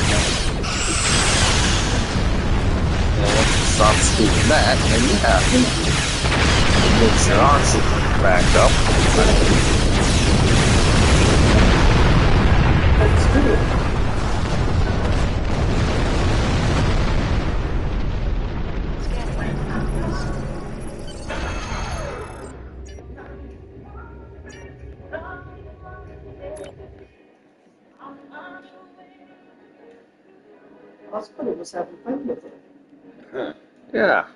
Stop speaking that, and yeah, it makes your oxygen back up. That's true. Hospital was having fun with it. Yeah.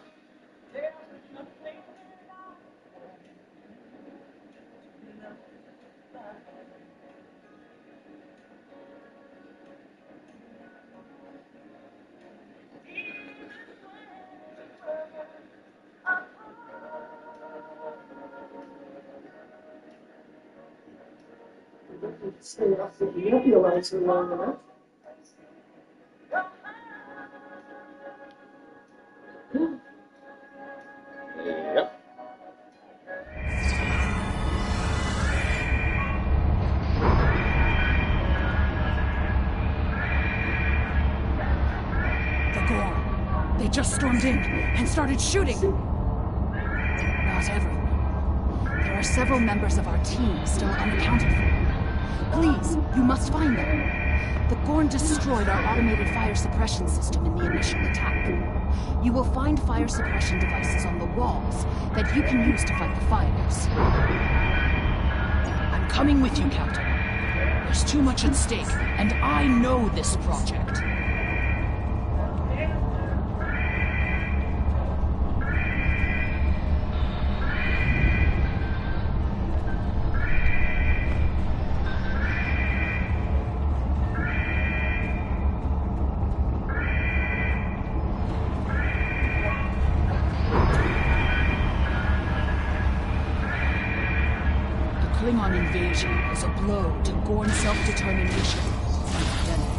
Stay off the nebulizer long enough. Yep. The Gorn. They just stormed in and started shooting. Not everyone. There are several members of our team still unaccounted for. Please, you must find them. The Gorn destroyed our automated fire suppression system in the initial attack. You will find fire suppression devices on the walls that you can use to fight the fires. I'm coming with you, Captain. There's too much at stake, and I know this project. Klingon invasion is a blow to Gorn self-determination and identity.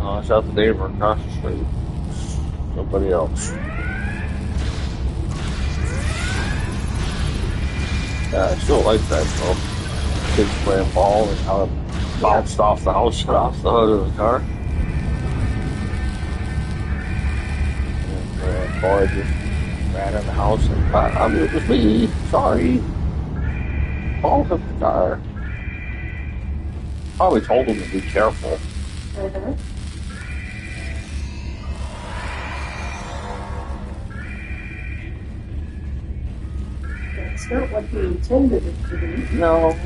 No, it's out the neighbor across the street. Nobody else. Yeah, I still like that though. Kids playing ball and how it bounced off the house and off the hood of the car. And the boy just ran in the house and it was me. Sorry. Ball hit the car. Probably told him to be careful. It's not what he intended it to be. No.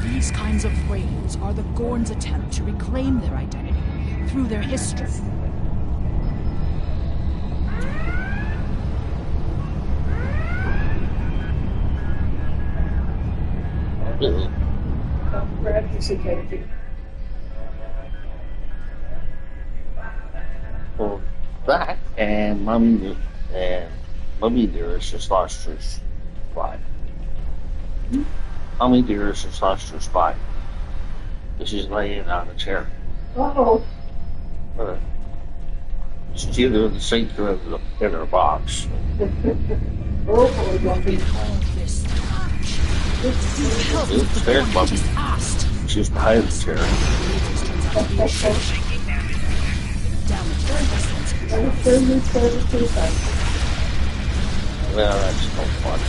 These kinds of raids are the Gorn's attempt to reclaim their identity through their history. Well, that and Mummy Dearest just lost her spot. Mummy Dearest just lost her spot. She's laying on a chair. Uh-oh. She's either in the sink or in her box. All this time. Oops, there's Mummy. She's behind the chair. Well, that's no fun.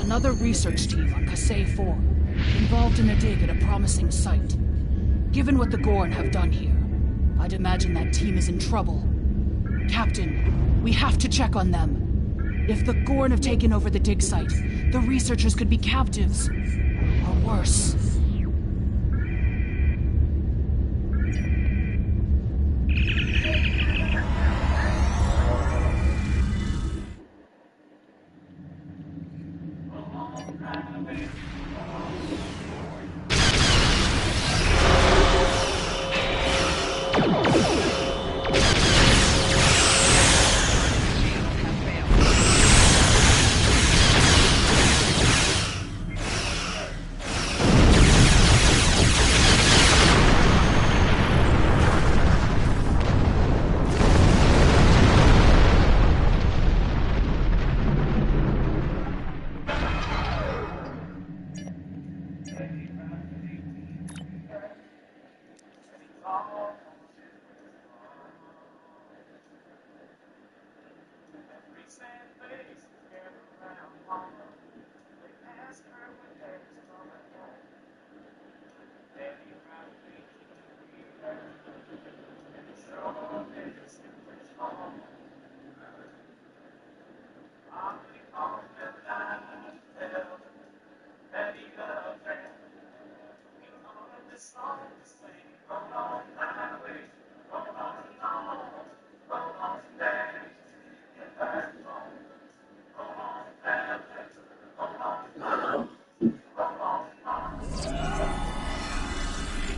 Another research team on Kasei 4, involved in a dig at a promising site. Given what the Gorn have done here, I'd imagine that team is in trouble. Captain, we have to check on them. If the Gorn have taken over the dig site, the researchers could be captives. Or worse.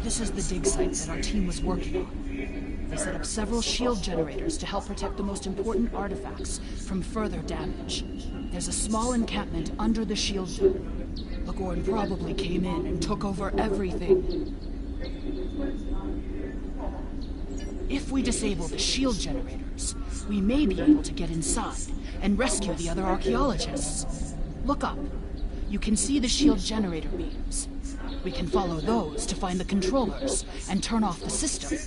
This is the dig site that our team was working on. They set up several shield generators to help protect the most important artifacts from further damage. There's a small encampment under the shield dome. The Gorn probably came in and took over everything. If we disable the shield generator, repairs, we may be able to get inside and rescue the other archaeologists. Look up. You can see the shield generator beams. We can follow those to find the controllers and turn off the system.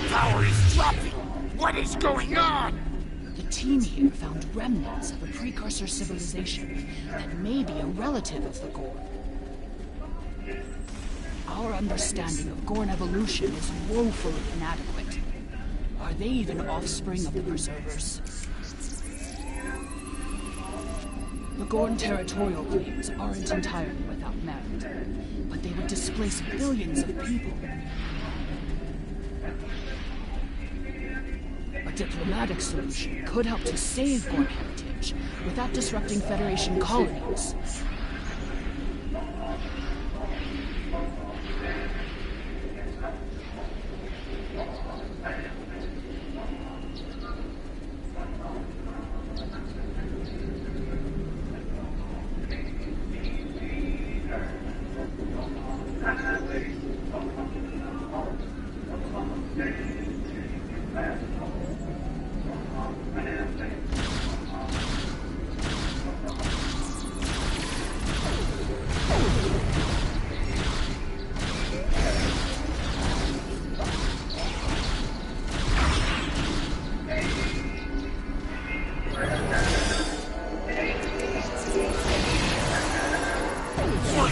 Power is dropping! What is going on? The team here found remnants of a precursor civilization that may be a relative of the Gorn. Our understanding of Gorn evolution is woefully inadequate. Are they even offspring of the Preservers? The Gorn territorial claims aren't entirely without merit, but they would displace billions of people. A diplomatic solution could help to save Gorn heritage without disrupting Federation colonies.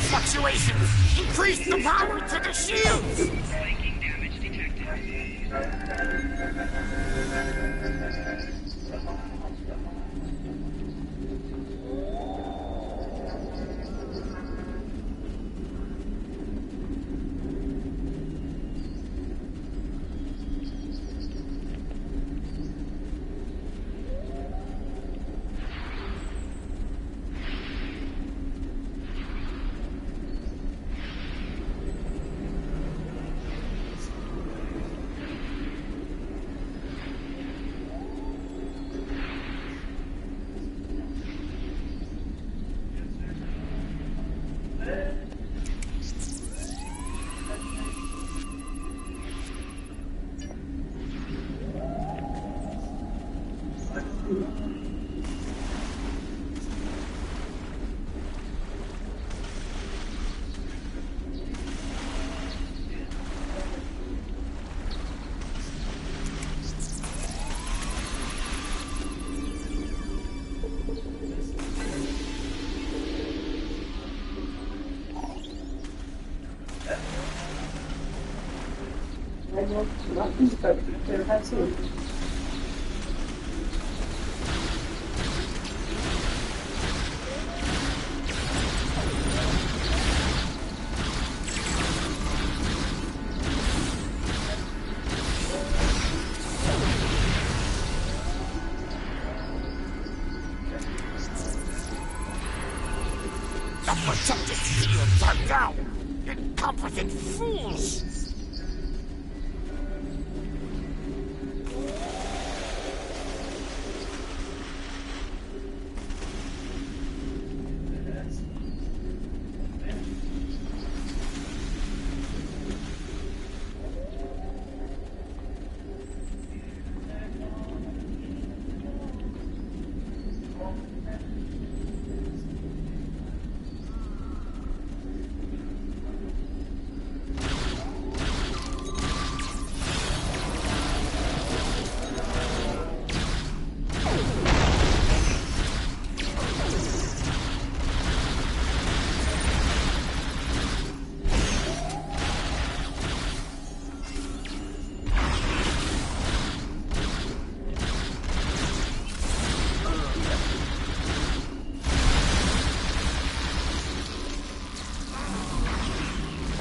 Fluctuations! Increase the power to the shields! Flanking damage detected. There has to. The protective shields are down! Incompetent fools!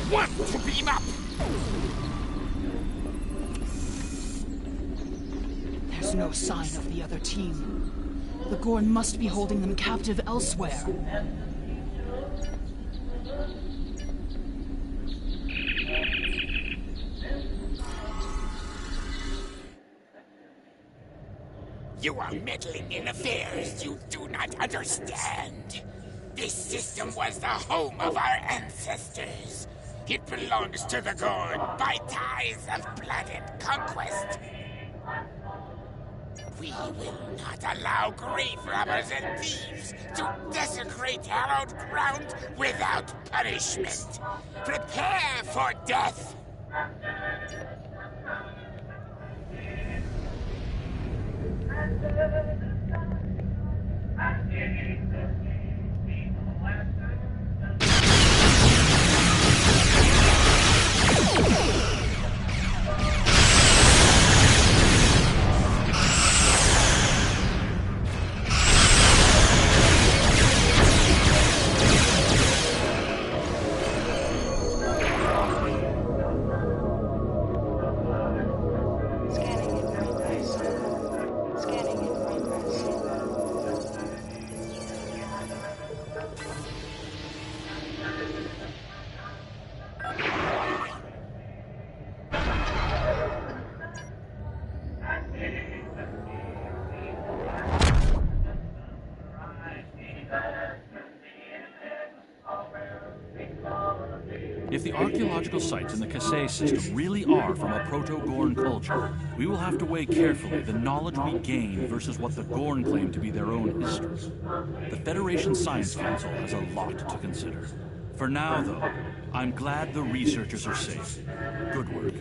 Want to beam up! There's no sign of the other team. The Gorn must be holding them captive elsewhere. You are meddling in affairs you do not understand. This system was the home of our ancestors. It belongs to the Gorn by ties of blood and conquest. We will not allow grave robbers and thieves to desecrate hallowed ground without punishment. Prepare for death! If the archaeological sites in the Kasei system really are from a proto-Gorn culture, we will have to weigh carefully the knowledge we gain versus what the Gorn claim to be their own history. The Federation Science Council has a lot to consider. For now, though, I'm glad the researchers are safe. Good work.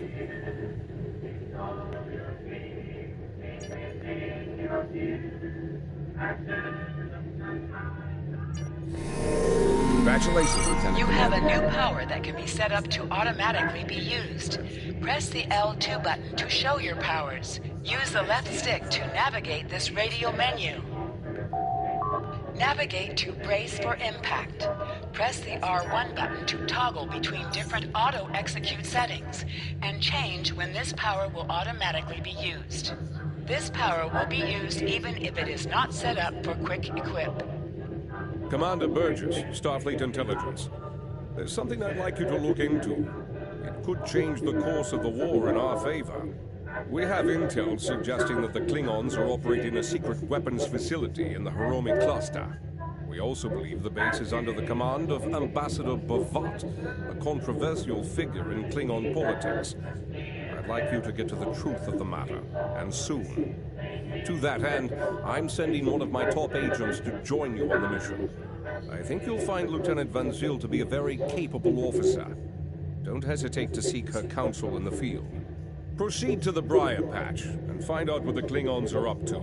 Congratulations, Lieutenant. You have a new power that can be set up to automatically be used. Press the L2 button to show your powers. Use the left stick to navigate this radio menu. Navigate to brace for impact. Press the R1 button to toggle between different auto-execute settings, and change when this power will automatically be used. This power will be used even if it is not set up for quick equip. Commander Burgess, Starfleet Intelligence. There's something I'd like you to look into. It could change the course of the war in our favor. We have intel suggesting that the Klingons are operating a secret weapons facility in the Hiromi cluster. We also believe the base is under the command of Ambassador Bovat, a controversial figure in Klingon politics. I'd like you to get to the truth of the matter, and soon. To that end, I'm sending one of my top agents to join you on the mission. I think you'll find Lieutenant Van Zyl to be a very capable officer. Don't hesitate to seek her counsel in the field. Proceed to the Briar Patch and find out what the Klingons are up to.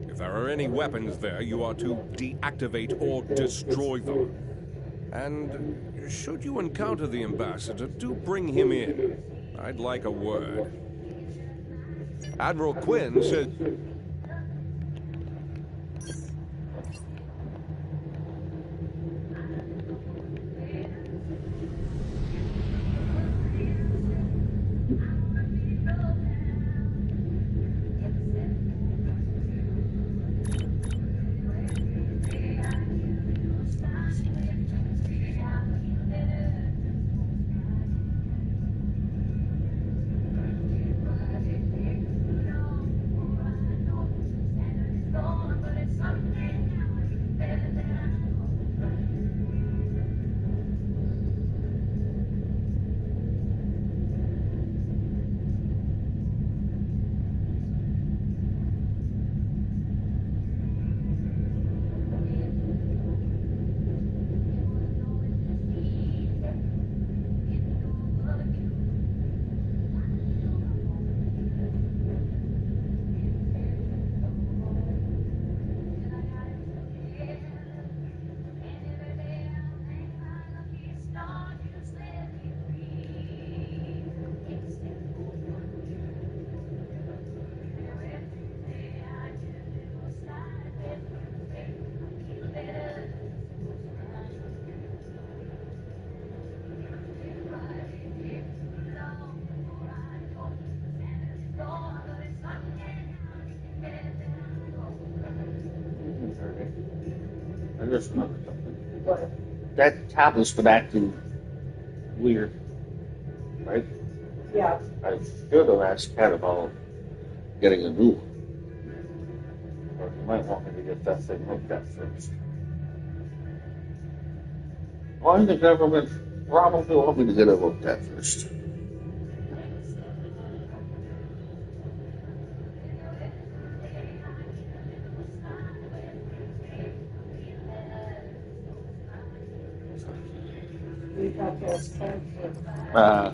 If there are any weapons there, you are to deactivate or destroy them. And should you encounter the Ambassador, do bring him in. I'd like a word. Admiral Quinn said... just remembered something. What? That tablet's been acting weird, right? Yeah. I should have asked Kat about getting a new one. Or you might want me to get that thing looked at first. Why the government probably want me to get it looked at first? We have to ask Kat.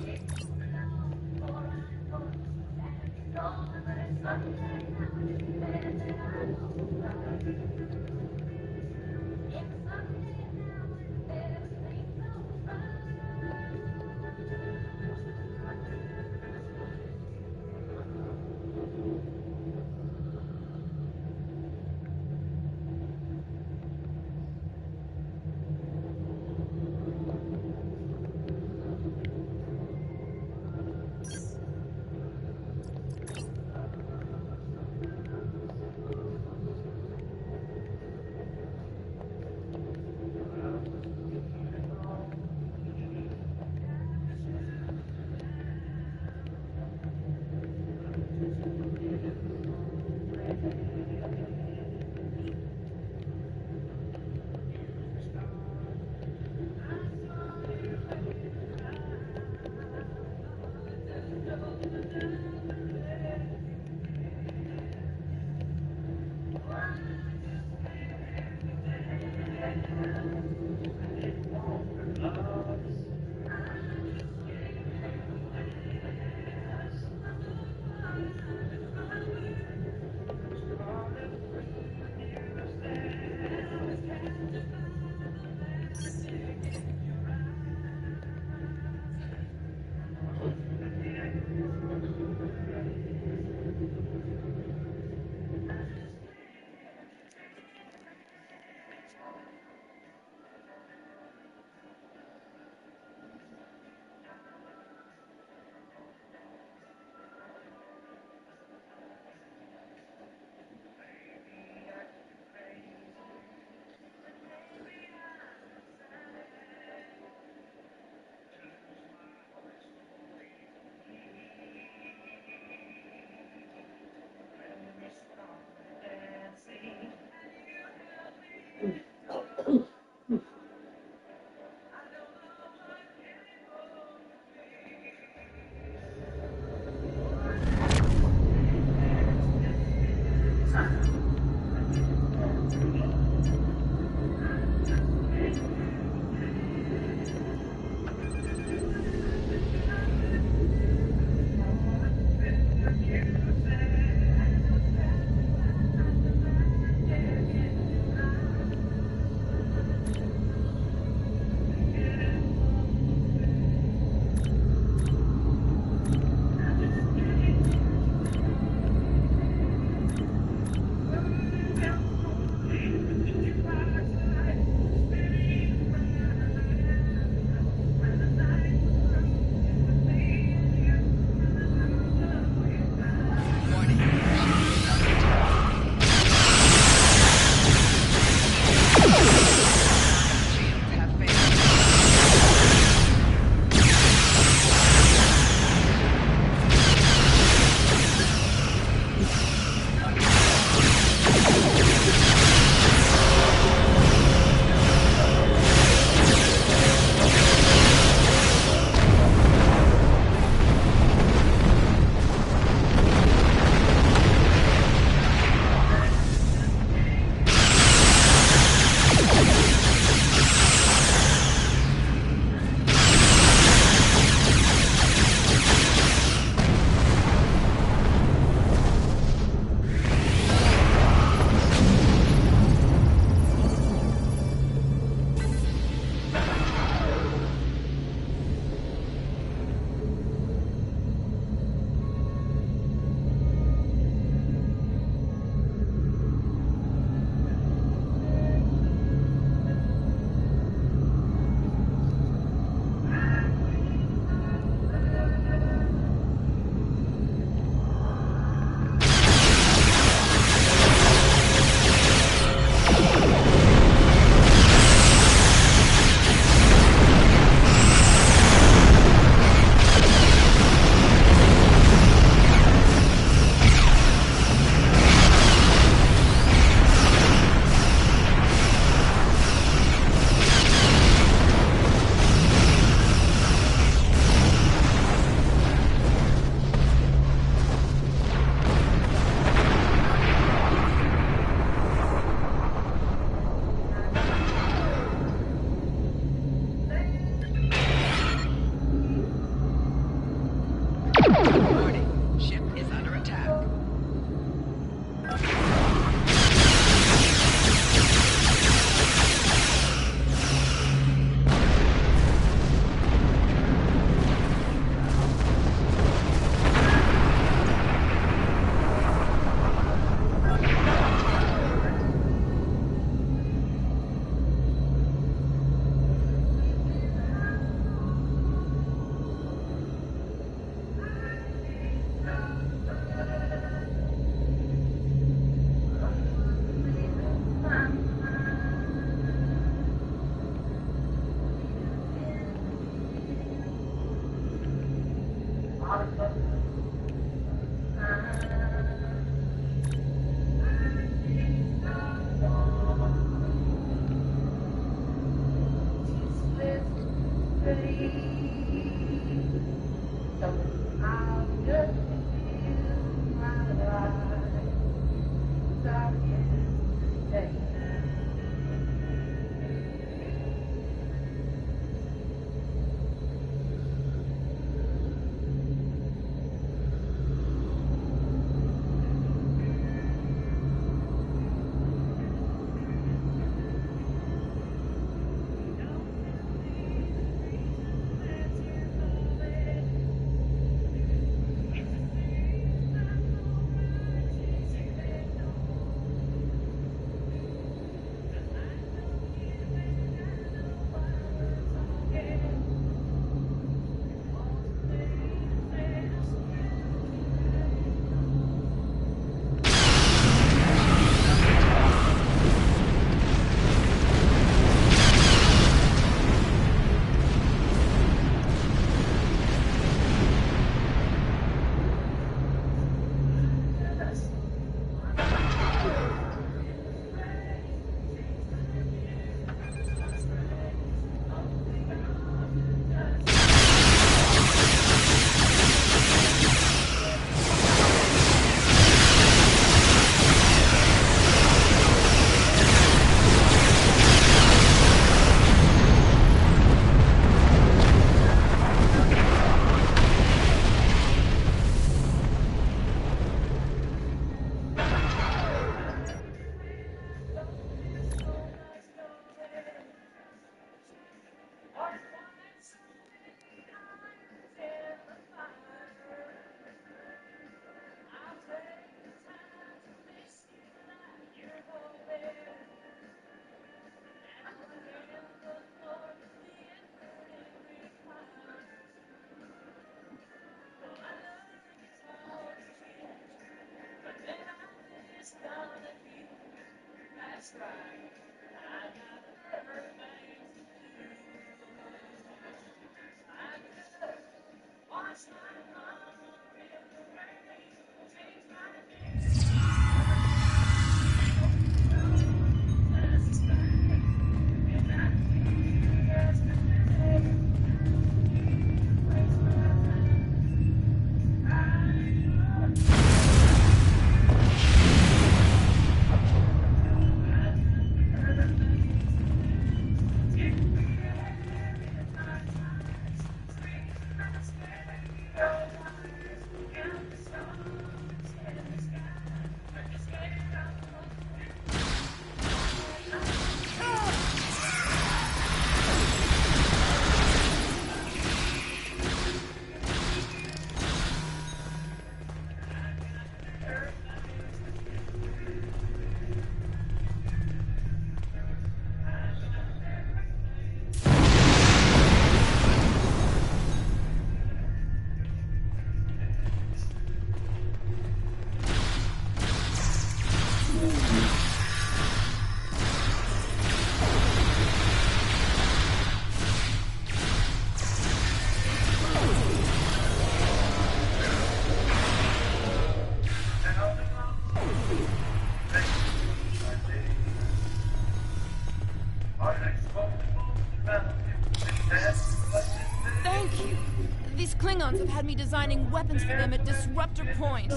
Klingons have had me designing weapons for them at Disruptor Point.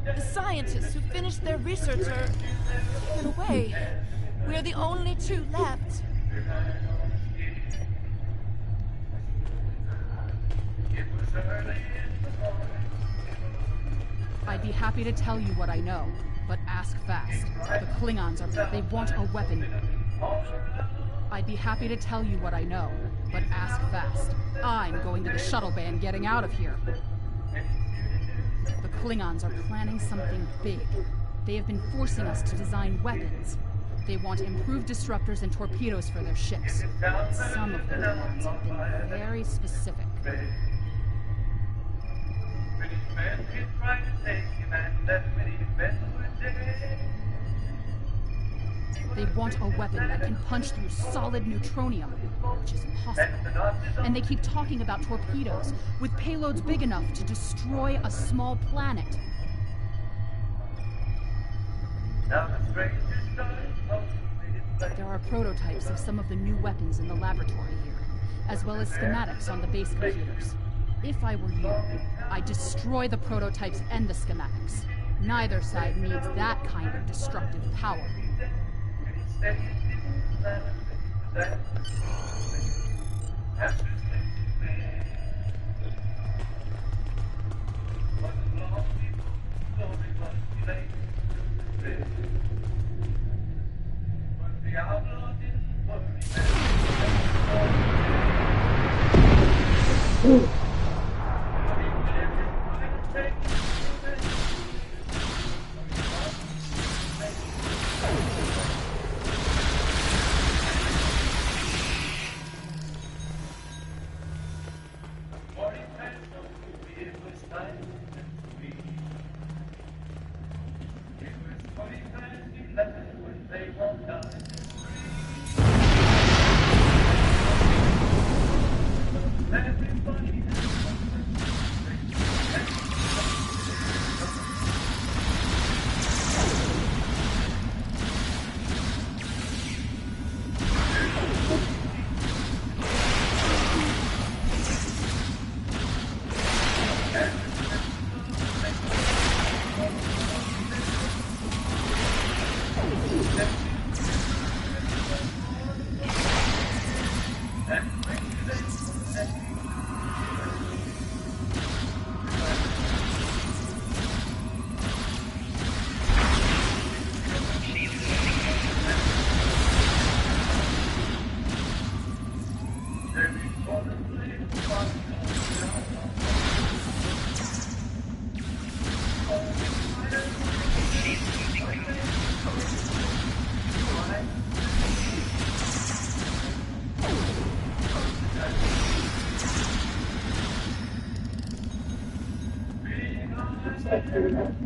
The scientists who finished their research are taken away. We are the only two left. I'd be happy to tell you what I know, but ask fast. The Klingons are... they want a weapon. I'd be happy to tell you what I know, but ask fast. I'm going to the shuttle bay and getting out of here. The Klingons are planning something big. They have been forcing us to design weapons. They want improved disruptors and torpedoes for their ships. Some of the ones have been very specific. They want a weapon that can punch through solid neutronium, which is impossible. And they keep talking about torpedoes, with payloads big enough to destroy a small planet. There are prototypes of some of the new weapons in the laboratory here. as well as schematics on the base computers. If I were you, I'd destroy the prototypes and the schematics. Neither side needs that kind of destructive power.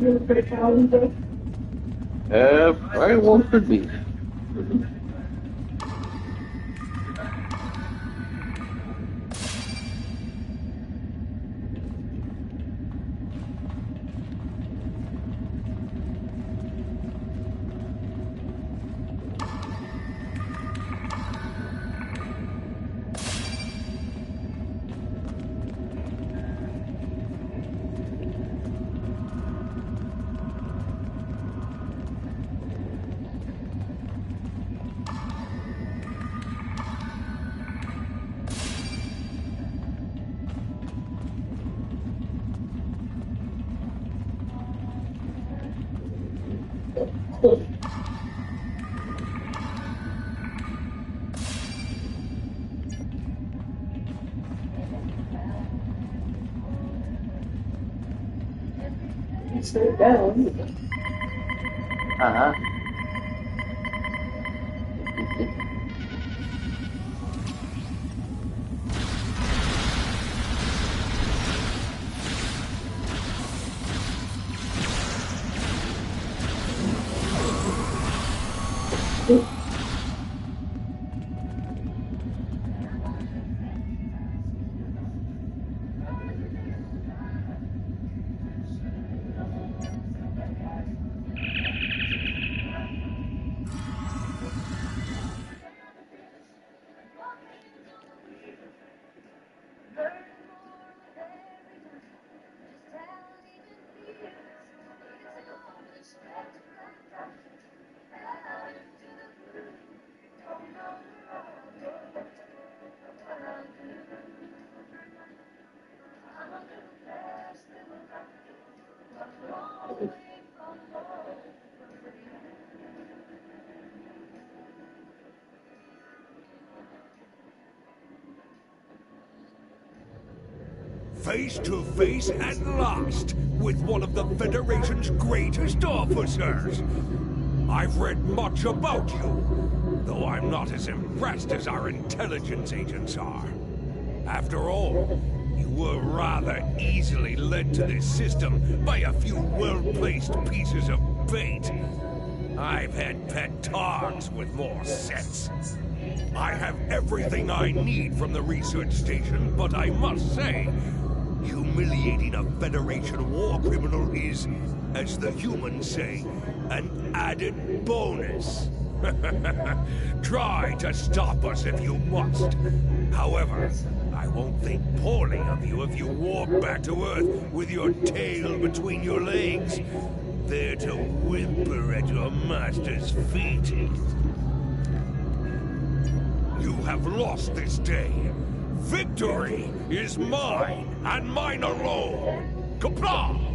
You're pretty talented. Very well could be. Stay down. Uh-huh. Face to face at last with one of the Federation's greatest officers. I've read much about you, though I'm not as impressed as our intelligence agents are. After all, you were rather easily led to this system by a few well-placed pieces of bait. I've had pet dogs with more sense. I have everything I need from the research station, but I must say, humiliating a Federation war criminal is, as the humans say, an added bonus. Try to stop us if you must. However, I won't think poorly of you if you warp back to Earth with your tail between your legs, there to whimper at your master's feet. You have lost this day. Victory is mine, and mine alone. Kapla!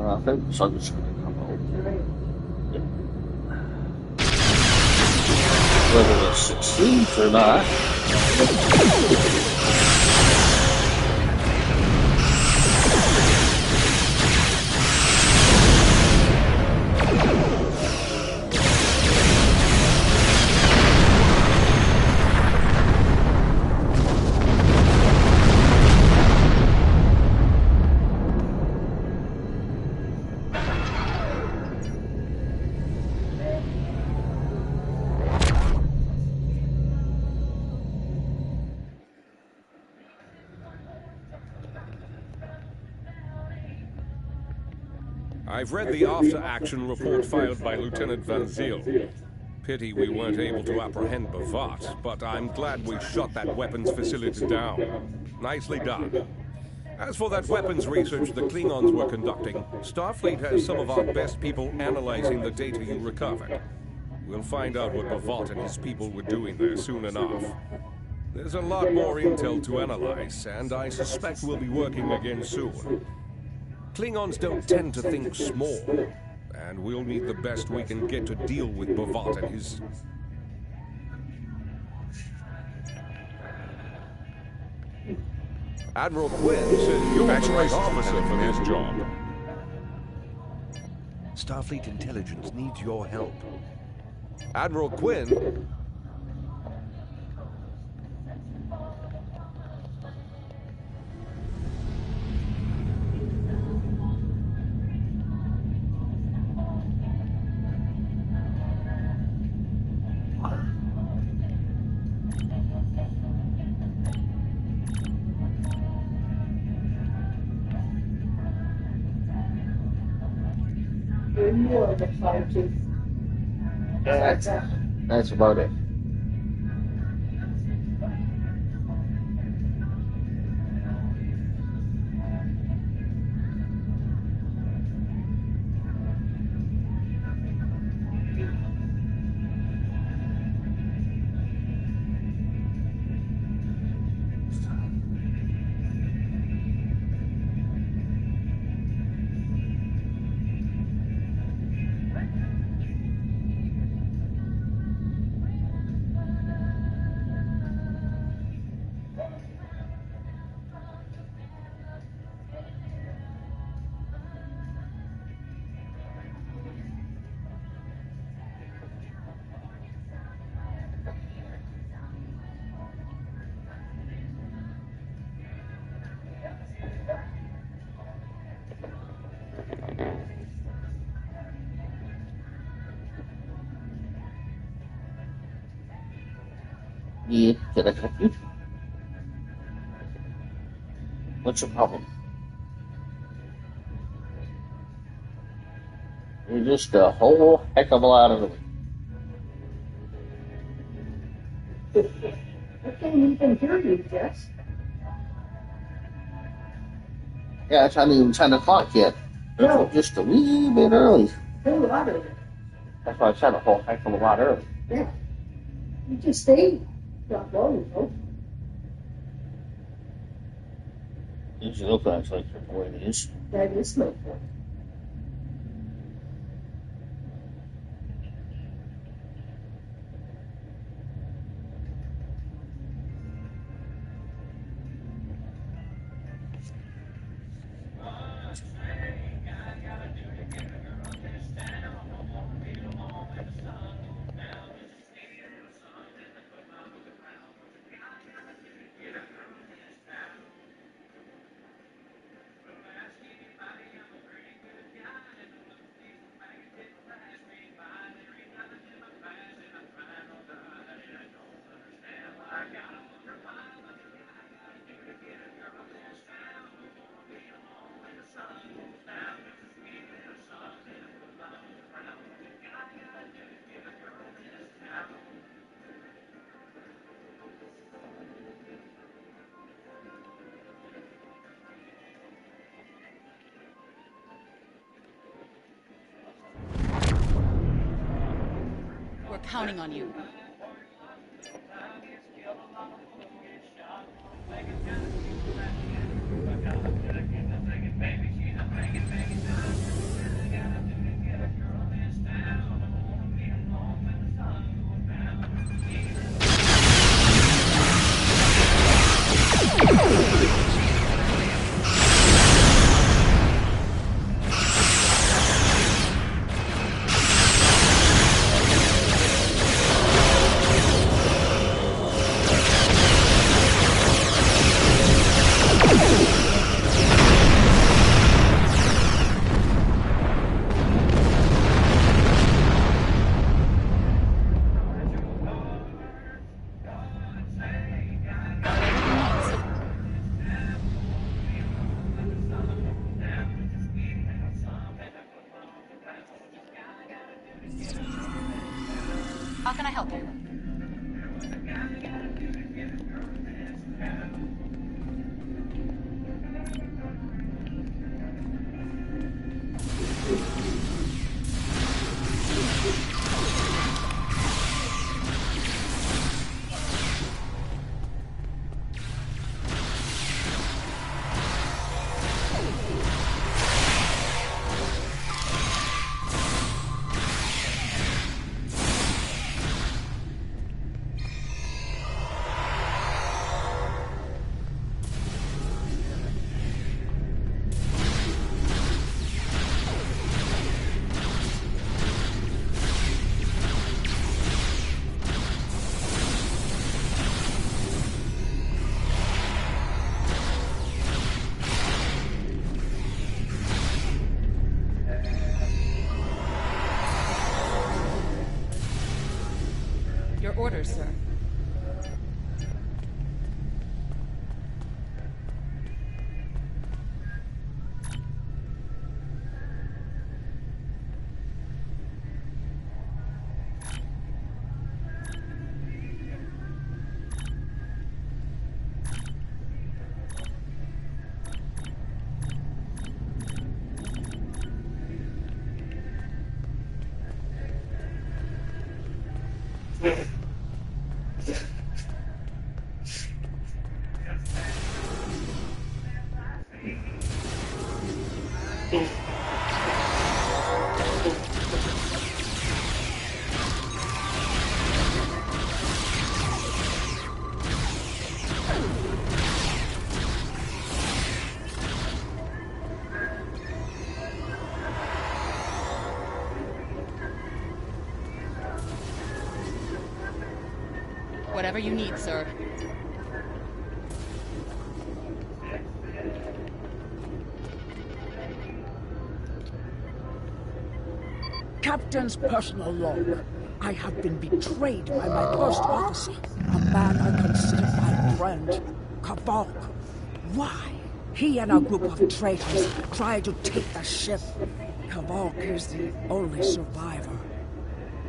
I think the sun's going to come out. Whether it succeeds or not. I've read the after-action report filed by Lieutenant Van Zyl. Pity we weren't able to apprehend Bavat, but I'm glad we shot that weapons facility down. Nicely done. As for that weapons research the Klingons were conducting, Starfleet has some of our best people analyzing the data you recovered. We'll find out what Bavat and his people were doing there soon enough. There's a lot more intel to analyze, and I suspect we'll be working again soon. Klingons don't tend to think small, and we'll need the best we can get to deal with Bavat and his... Admiral Quinn says you're the right officer for this job. Starfleet intelligence needs your help. Admiral Quinn? That's about it. Yeah, can I help you? What's your problem? You're just a whole heck of a lot of them. I can't even hear you, Jess. Yeah, it's not even 10 o'clock yet. No. Just a wee bit early. A lot of it. That's why I said a whole heck of a lot earlier. Yeah. You just stayed not long ago. Usually look like the way it is. That is my point. We're counting on you. How can I help you? Your orders, sir. Whatever you need, sir. Captain's personal log. I have been betrayed by my first officer, a man I considered my friend, Kavok. Why? He and a group of traitors tried to take the ship. Kavok is the only survivor.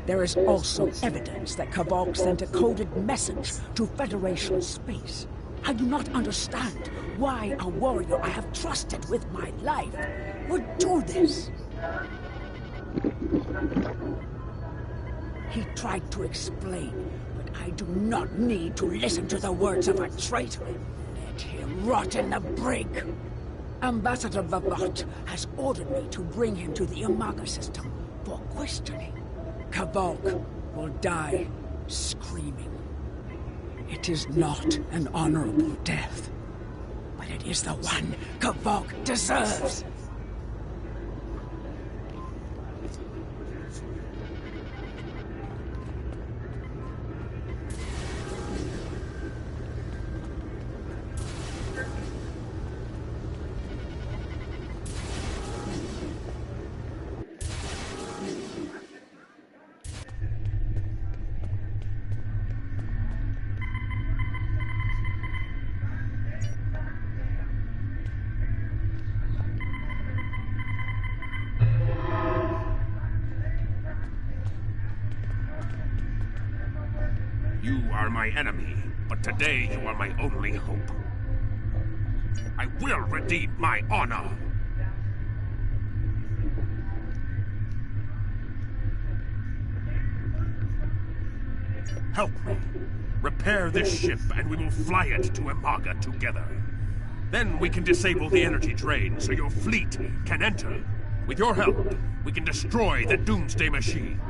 There is also evidence that Kavok sent a coded message to Federation space. I do not understand why a warrior I have trusted with my life would do this. He tried to explain, but I do not need to listen to the words of a traitor. Let him rot in the brig. Ambassador Vavat has ordered me to bring him to the Imaga system for questioning. Kavok will die screaming. It is not an honorable death, but it is the one Kavok deserves. You are my enemy, but today you are my only hope. I will redeem my honor. Help me. Repair this ship and we will fly it to Imaga together. Then we can disable the energy drain so your fleet can enter. With your help, we can destroy the Doomsday Machine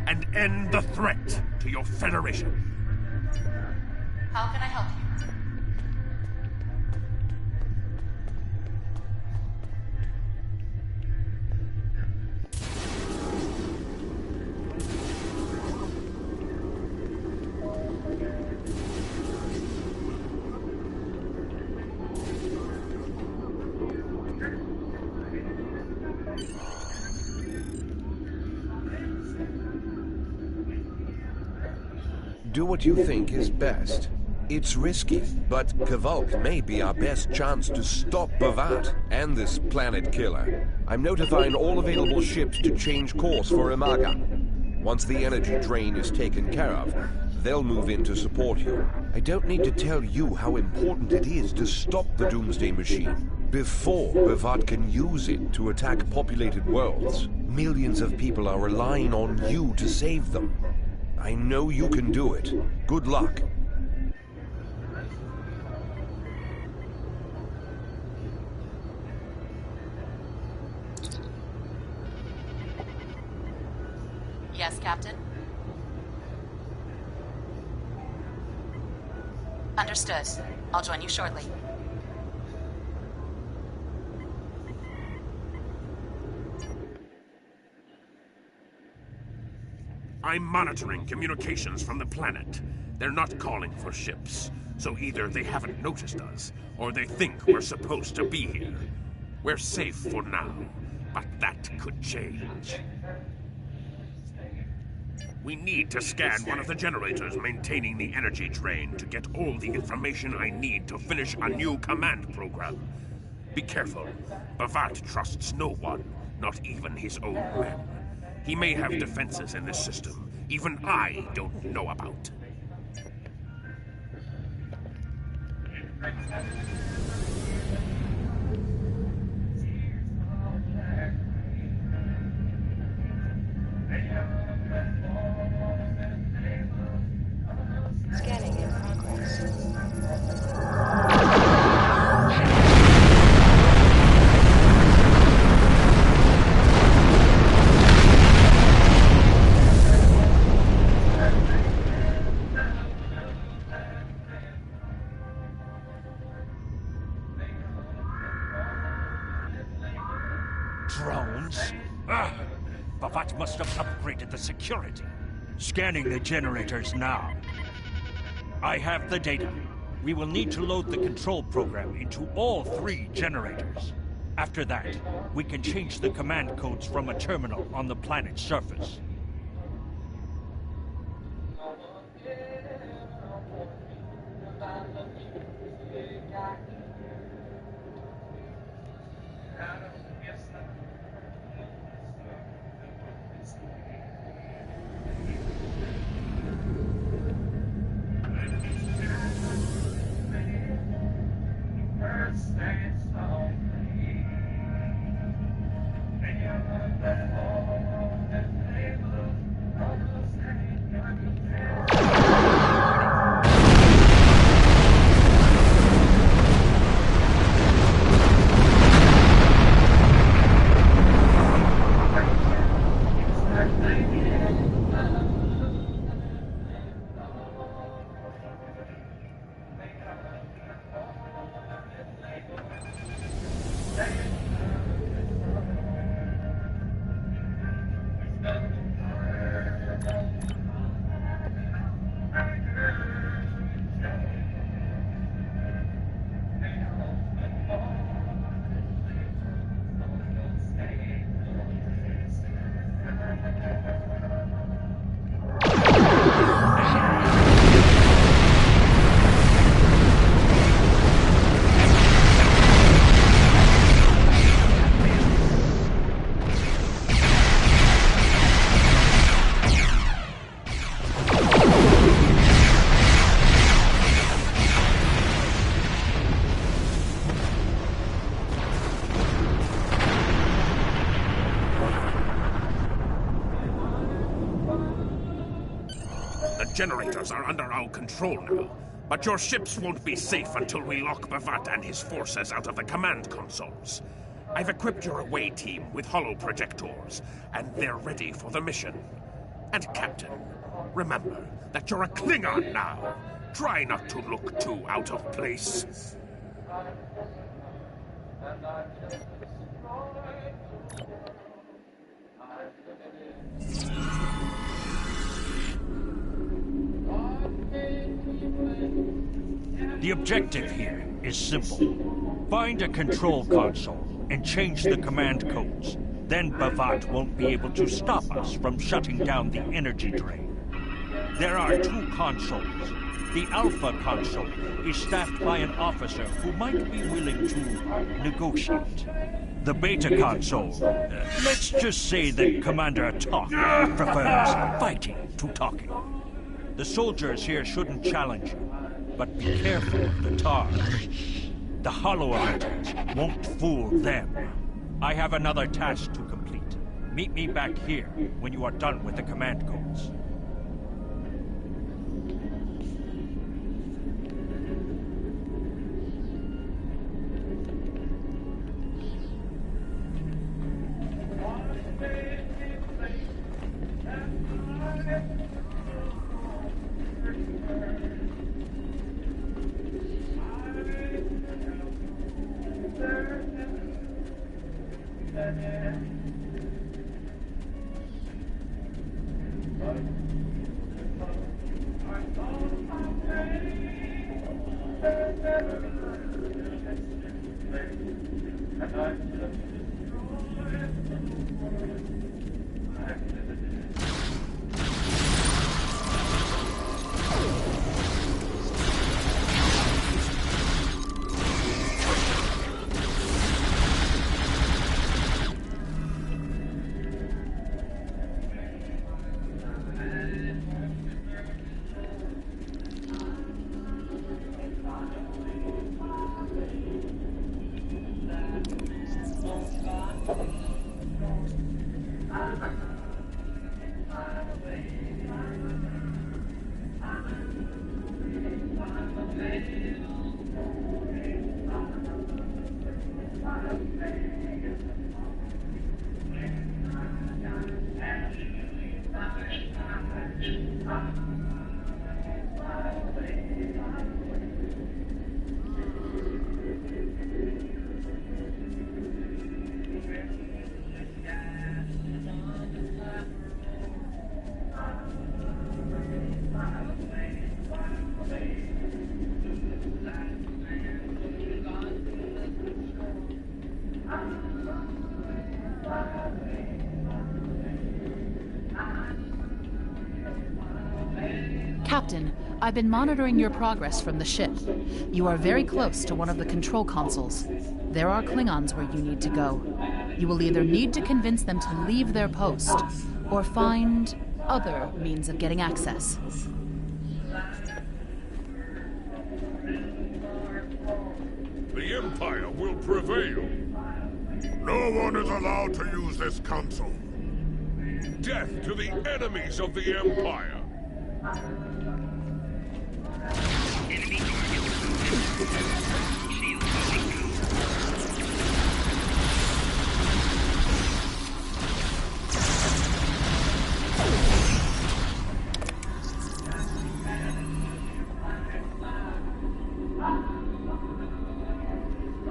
and end the threat to your Federation. How can I help you? Do what you think is best. It's risky, but Kavok may be our best chance to stop Bavat and this planet killer. I'm notifying all available ships to change course for Imaga. Once the energy drain is taken care of, they'll move in to support you. I don't need to tell you how important it is to stop the Doomsday Machine before Bavat can use it to attack populated worlds. Millions of people are relying on you to save them. I know you can do it. Good luck. Yes, Captain? Understood. I'll join you shortly. I'm monitoring communications from the planet. They're not calling for ships, so either they haven't noticed us, or they think we're supposed to be here. We're safe for now, but that could change. We need to scan one of the generators maintaining the energy drain to get all the information I need to finish a new command program. Be careful. Bavat trusts no one, not even his own men. He may have defenses in this system even I don't know about. Scanning in progress. Drones? Ah! Bavat must have upgraded the security. Scanning the generators now. I have the data. We will need to load the control program into all 3 generators. After that, we can change the command codes from a terminal on the planet's surface. generators are under our control now, but your ships won't be safe until we lock Bavat and his forces out of the command consoles. I've equipped your away team with holo projectors, and they're ready for the mission. And Captain, remember that you're a Klingon now. Try not to look too out of place. The objective here is simple. Find a control console and change the command codes. Then Bavat won't be able to stop us from shutting down the energy drain. There are 2 consoles. The Alpha console is staffed by an officer who might be willing to negotiate. The Beta console, let's just say that Commander Tok prefers fighting to talking. The soldiers here shouldn't challenge you, but be careful of the tar. The holo emitters won't fool them. I have another task to complete. Meet me back here when you are done with the command codes. Captain, I've been monitoring your progress from the ship. You are very close to one of the control consoles. There are Klingons where you need to go. You will either need to convince them to leave their post, or find other means of getting access. The Empire will prevail. No one is allowed to use this console. Death to the enemies of the Empire.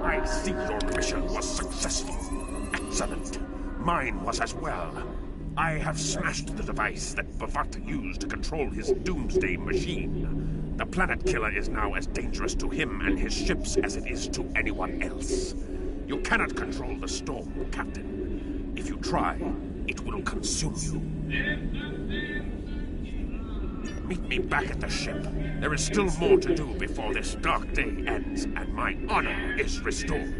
I see your mission was successful. Excellent. Mine was as well. I have smashed the device that Bavat used to control his doomsday machine. The planet killer is now as dangerous to him and his ships as it is to anyone else. You cannot control the storm, Captain. If you try, it will consume you. Meet me back at the ship. There is still more to do before this dark day ends and my honor is restored.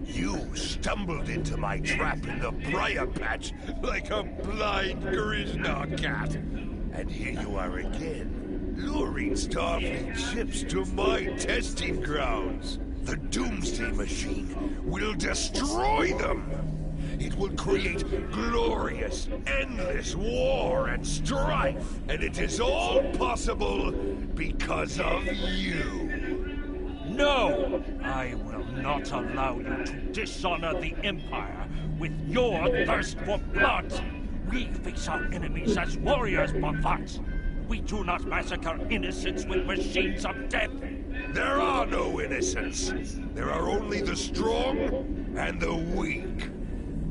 You stumbled into my trap in the briar patch like a blind Grisnar cat. And here you are again, luring Starfleet ships to my testing grounds. The Doomsday Machine will destroy them. It will create glorious, endless war and strife. And it is all possible because of you. No! I will not allow you to dishonor the Empire with your thirst for blood! We face our enemies as warriors, Bovat! We do not massacre innocents with machines of death! There are no innocents. There are only the strong and the weak.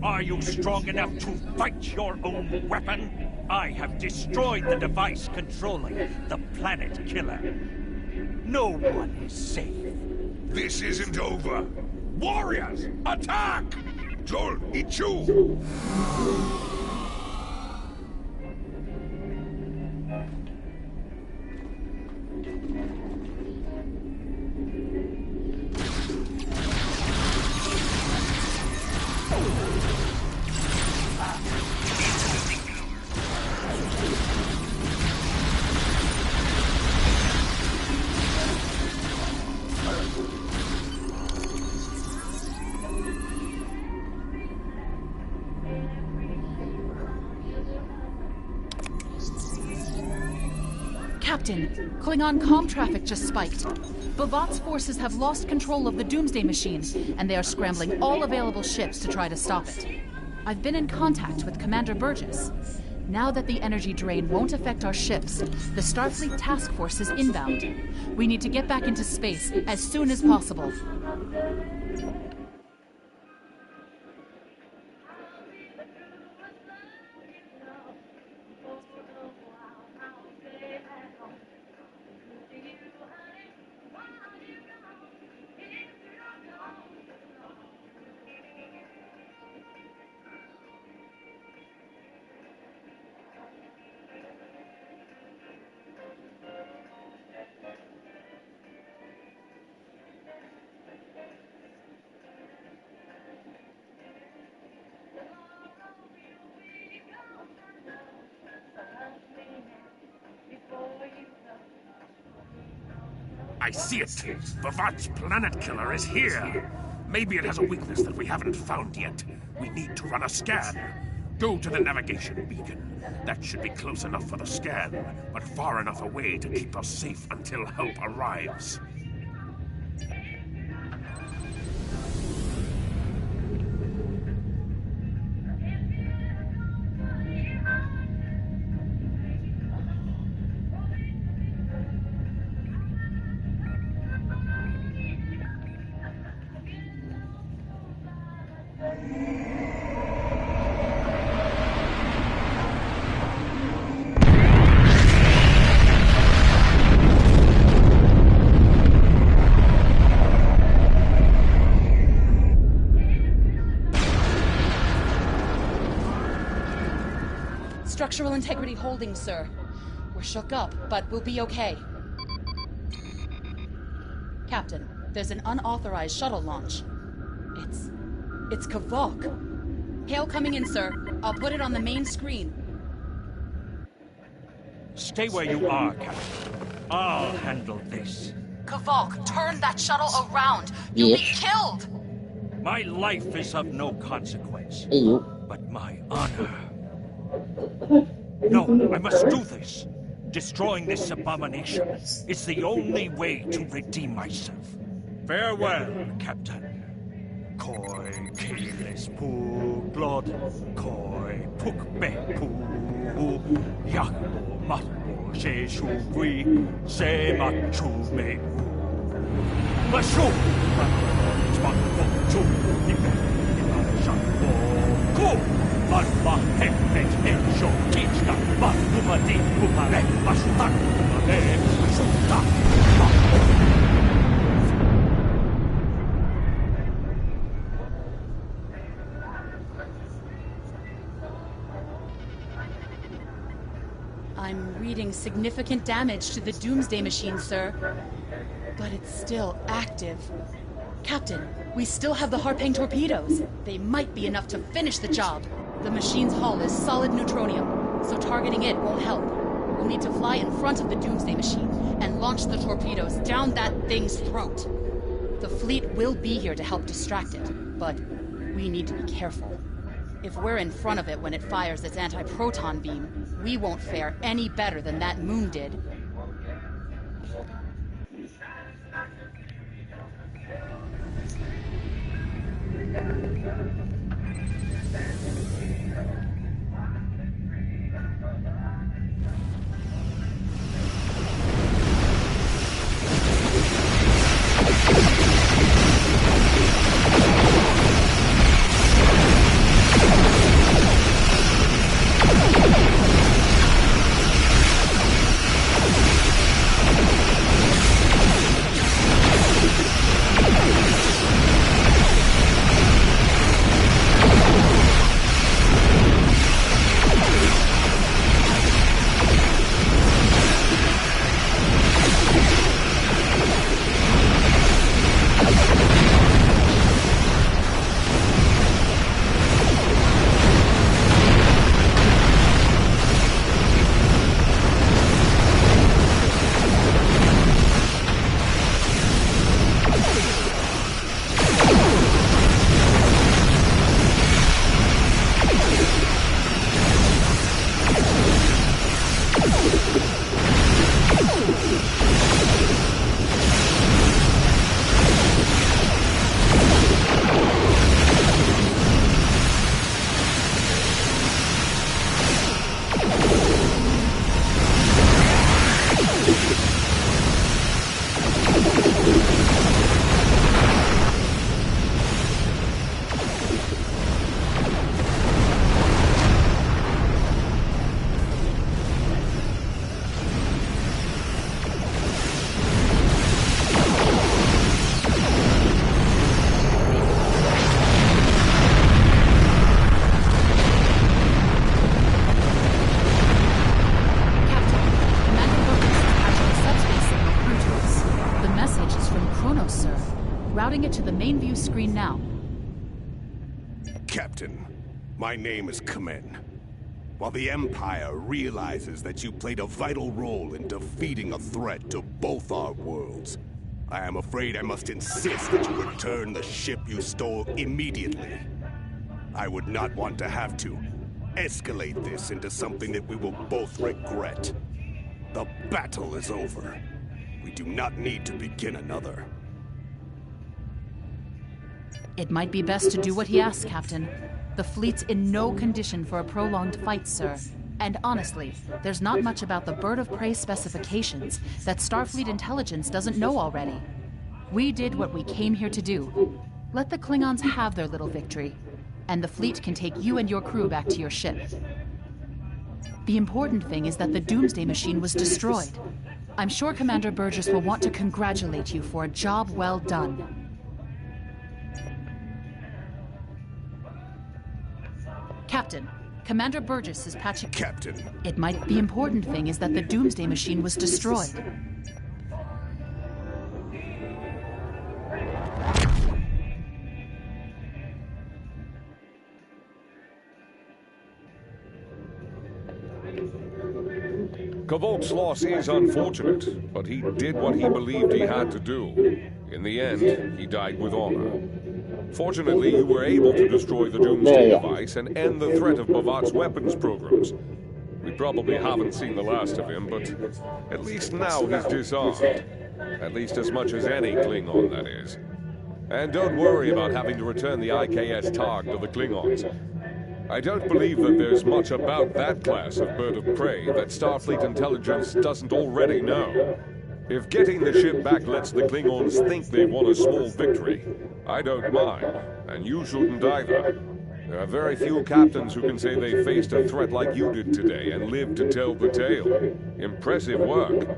Are you strong enough to fight your own weapon? I have destroyed the device controlling the planet killer. No one is safe. This isn't over. Warriors, attack! Joel, Ichu! Captain, Klingon comm traffic just spiked. Bavat's forces have lost control of the Doomsday Machine, and they are scrambling all available ships to try to stop it. I've been in contact with Commander Burgess. Now that the energy drain won't affect our ships, the Starfleet task force is inbound. We need to get back into space as soon as possible. I see it. Bavat's planet killer is here. Maybe it has a weakness that we haven't found yet. We need to run a scan. Go to the navigation beacon. That should be close enough for the scan, but far enough away to keep us safe until help arrives. Structural integrity holding, sir. We're shook up, but we'll be okay. Captain, there's an unauthorized shuttle launch. It's Kavok. Hail coming in, sir. I'll put it on the main screen. Stay where you are, Captain. I'll handle this. Kavok, turn that shuttle around. You'll be killed! My life is of no consequence. But my honor... No, I must do this. Destroying this abomination is the only way to redeem myself. Farewell, Captain. Koi keles pu blood, koi puk be pu, yakbo matbo she shu gui, se machu me u. Mashu, span chu, nipe, nipa shan bo ku, man ma he he sho kichka, man umadi upare, mashutak, umare, mashutak. I'm reading significant damage to the Doomsday Machine, sir. But it's still active. Captain, we still have the Harpang torpedoes. They might be enough to finish the job. The machine's hull is solid neutronium, so targeting it won't help. We'll need to fly in front of the Doomsday Machine and launch the torpedoes down that thing's throat. The fleet will be here to help distract it, but we need to be careful. If we're in front of it when it fires its anti-proton beam, we won't fare any better than that moon did. Routing it to the main view screen now. Captain, my name is Kamen. While the Empire realizes that you played a vital role in defeating a threat to both our worlds, I am afraid I must insist that you return the ship you stole immediately. I would not want to have to escalate this into something that we will both regret. The battle is over. We do not need to begin another. It might be best to do what he asks, Captain. The fleet's in no condition for a prolonged fight, sir. And honestly, there's not much about the Bird of Prey specifications that Starfleet intelligence doesn't know already. We did what we came here to do. Let the Klingons have their little victory, and the fleet can take you and your crew back to your ship. The important thing is that the Doomsday Machine was destroyed. I'm sure Commander Burgess will want to congratulate you for a job well done. Captain, Commander Burgess is patching... Captain. The important thing is that the Doomsday Machine was destroyed. Kvolk's loss is unfortunate, but he did what he believed he had to do. In the end, he died with honor. Fortunately, you were able to destroy the Doomsday device and end the threat of Bavat's weapons programs. We probably haven't seen the last of him, but at least now he's disarmed. At least as much as any Klingon, that is. And don't worry about having to return the IKS Targ to the Klingons. I don't believe that there's much about that class of bird of prey that Starfleet intelligence doesn't already know. If getting the ship back lets the Klingons think they've won a small victory, I don't mind, and you shouldn't either. There are very few captains who can say they faced a threat like you did today and lived to tell the tale. Impressive work.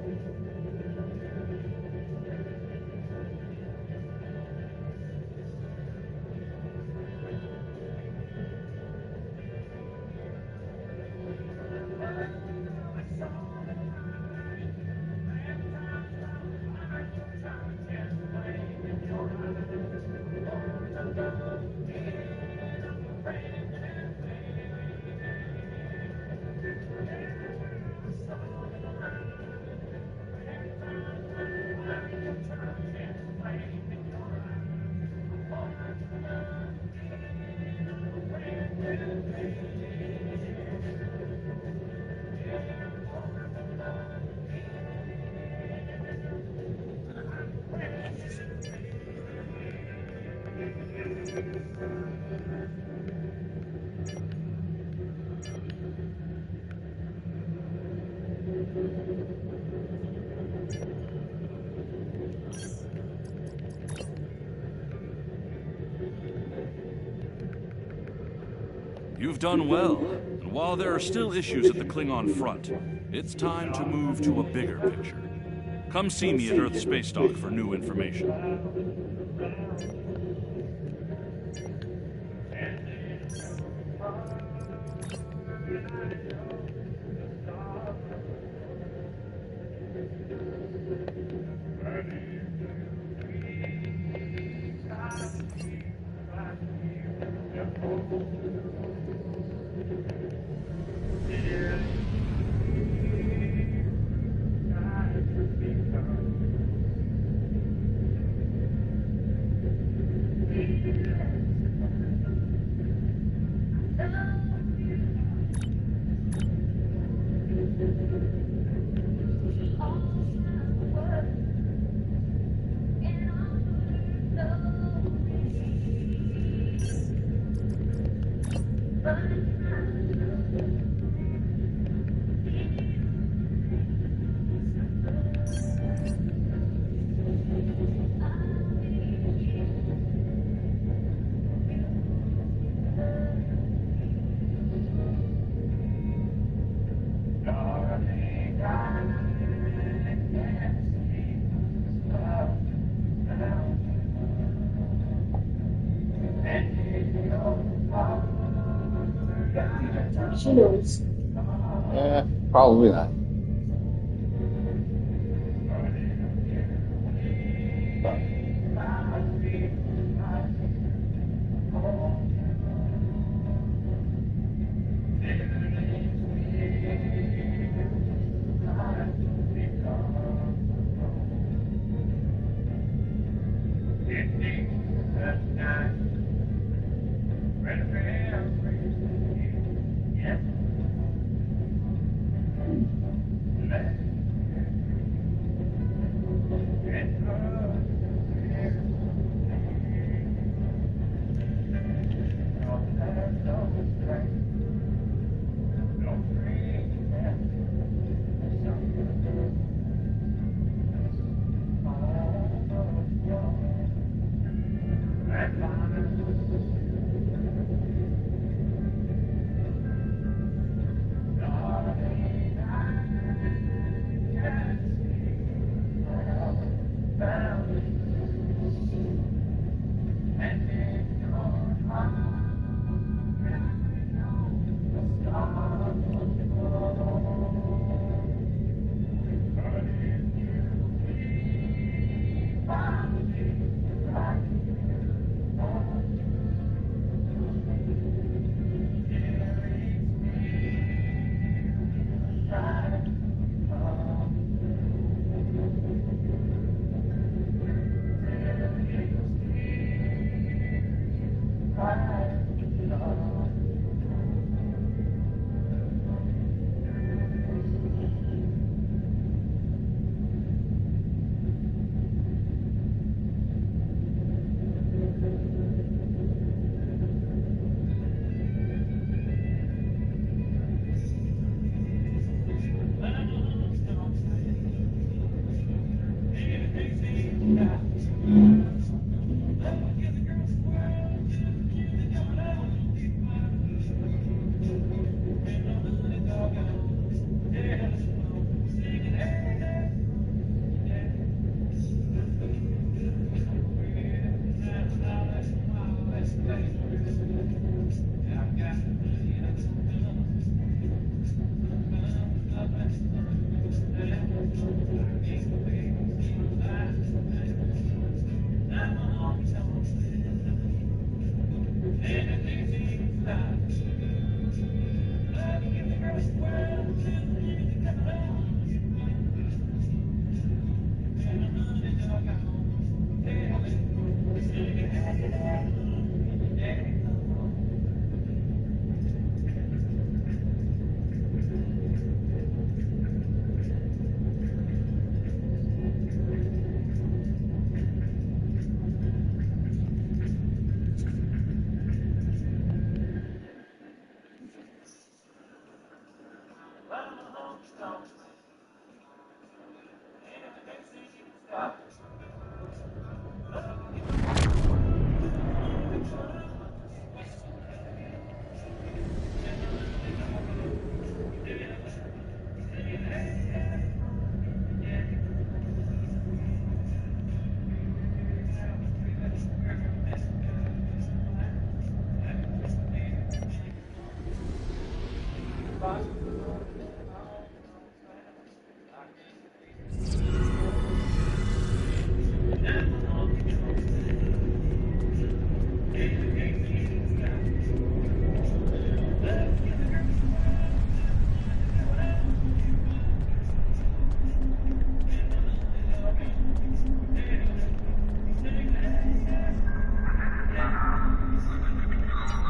You've done well, and while there are still issues at the Klingon front, it's time to move to a bigger picture. Come see me at Earth Space Dock for new information. She knows. Probably not.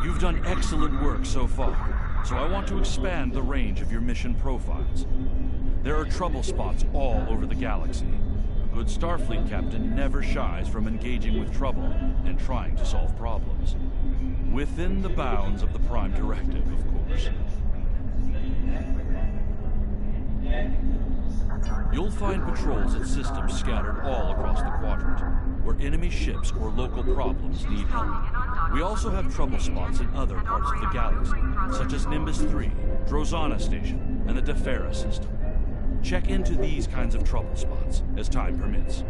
You've done excellent work so far, so I want to expand the range of your mission profiles. There are trouble spots all over the galaxy. A good Starfleet captain never shies from engaging with trouble and trying to solve problems. Within the bounds of the Prime Directive, of course. You'll find patrols and systems scattered all across the quadrant, where enemy ships or local problems need help. We also have trouble spots in other parts of the galaxy, such as Nimbus 3, Drozana Station, and the Defera system. Check into these kinds of trouble spots as time permits.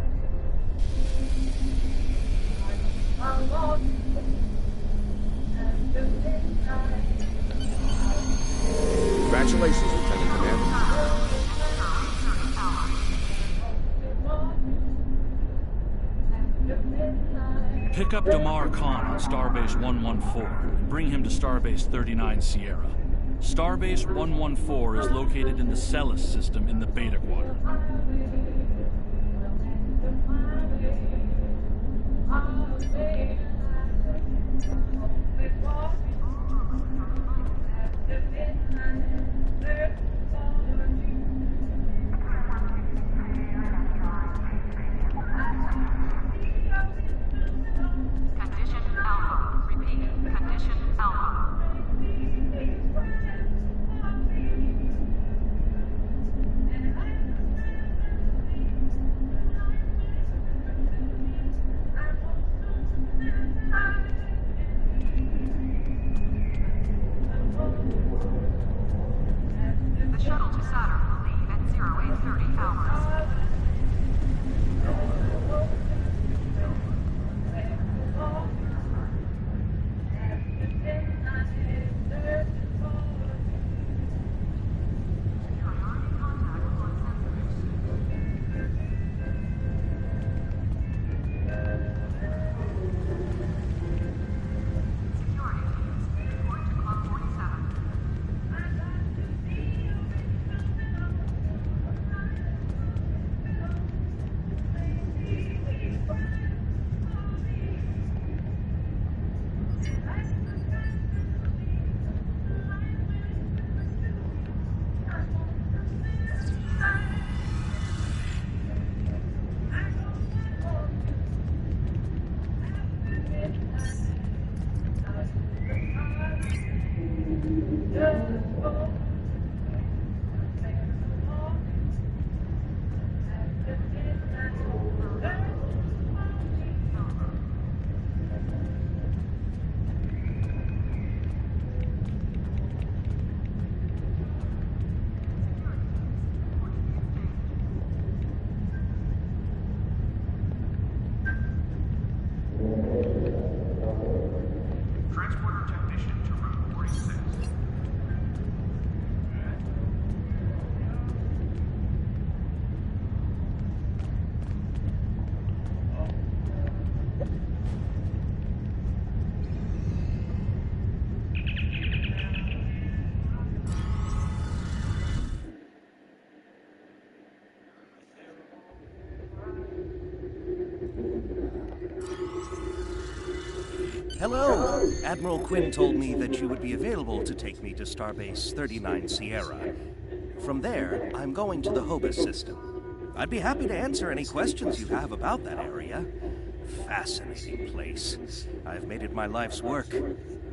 Congratulations, Lieutenant Commander. Pick up Damar Khan on Starbase 114 and bring him to Starbase 39 Sierra. Starbase 114 is located in the Celis system in the Beta Quadrant. Hello! Admiral Quinn told me that you would be available to take me to Starbase 39 Sierra. From there, I'm going to the Hobus system. I'd be happy to answer any questions you have about that area. Fascinating place. I've made it my life's work.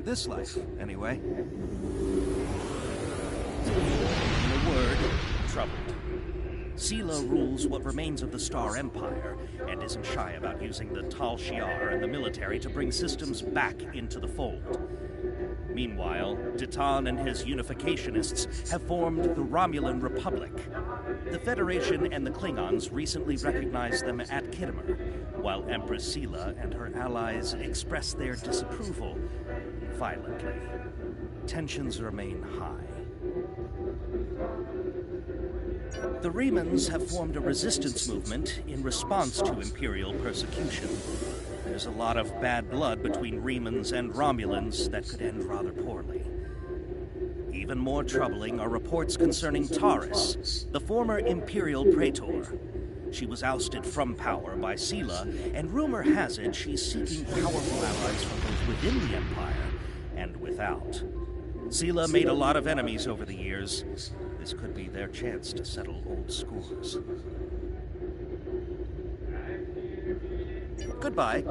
This life, anyway. In a word, troubled. Sela rules what remains of the Star Empire, and isn't shy about using the Tal Shiar and the military to bring systems back into the fold. Meanwhile, Titan and his unificationists have formed the Romulan Republic. The Federation and the Klingons recently recognized them at Khitomer, while Empress Sela and her allies express their disapproval violently. Tensions remain high. The Remans have formed a resistance movement in response to Imperial persecution. There's a lot of bad blood between Remans and Romulans that could end rather poorly. Even more troubling are reports concerning Taurus, the former Imperial Praetor. She was ousted from power by Sela, and rumor has it she's seeking powerful allies from both within the Empire and without. Sela made a lot of enemies over the years. This could be their chance to settle old scores. Goodbye.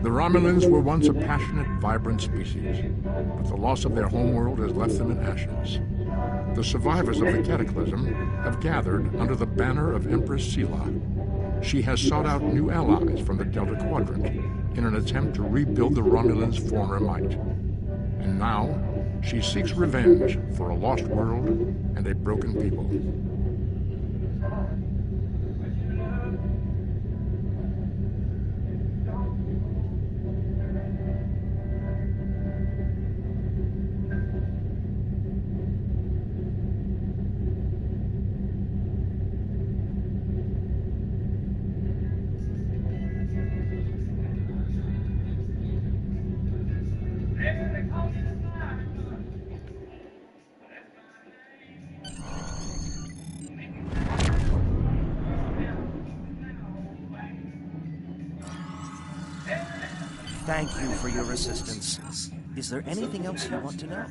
The Romulans were once a passionate, vibrant species, but the loss of their homeworld has left them in ashes. The survivors of the cataclysm have gathered under the banner of Empress Sela. She has sought out new allies from the Delta Quadrant in an attempt to rebuild the Romulans' former might. And now, she seeks revenge for a lost world and a broken people. Thank you for your assistance. Is there anything else you want to know?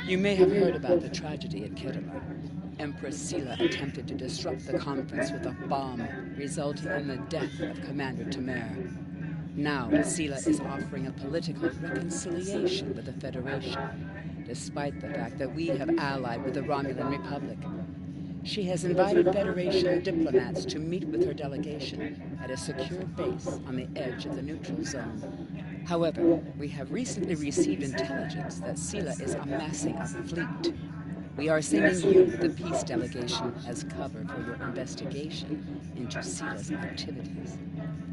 You may have heard about the tragedy at Kerala. Empress Sela attempted to disrupt the conference with a bomb, resulting in the death of Commander Tamer. Now, Sela is offering a political reconciliation with the Federation, despite the fact that we have allied with the Romulan Republic. She has invited Federation diplomats to meet with her delegation at a secure base on the edge of the neutral zone. However, we have recently received intelligence that Sela is amassing a fleet. We are sending you, the peace delegation, as cover for your investigation into Sela's activities.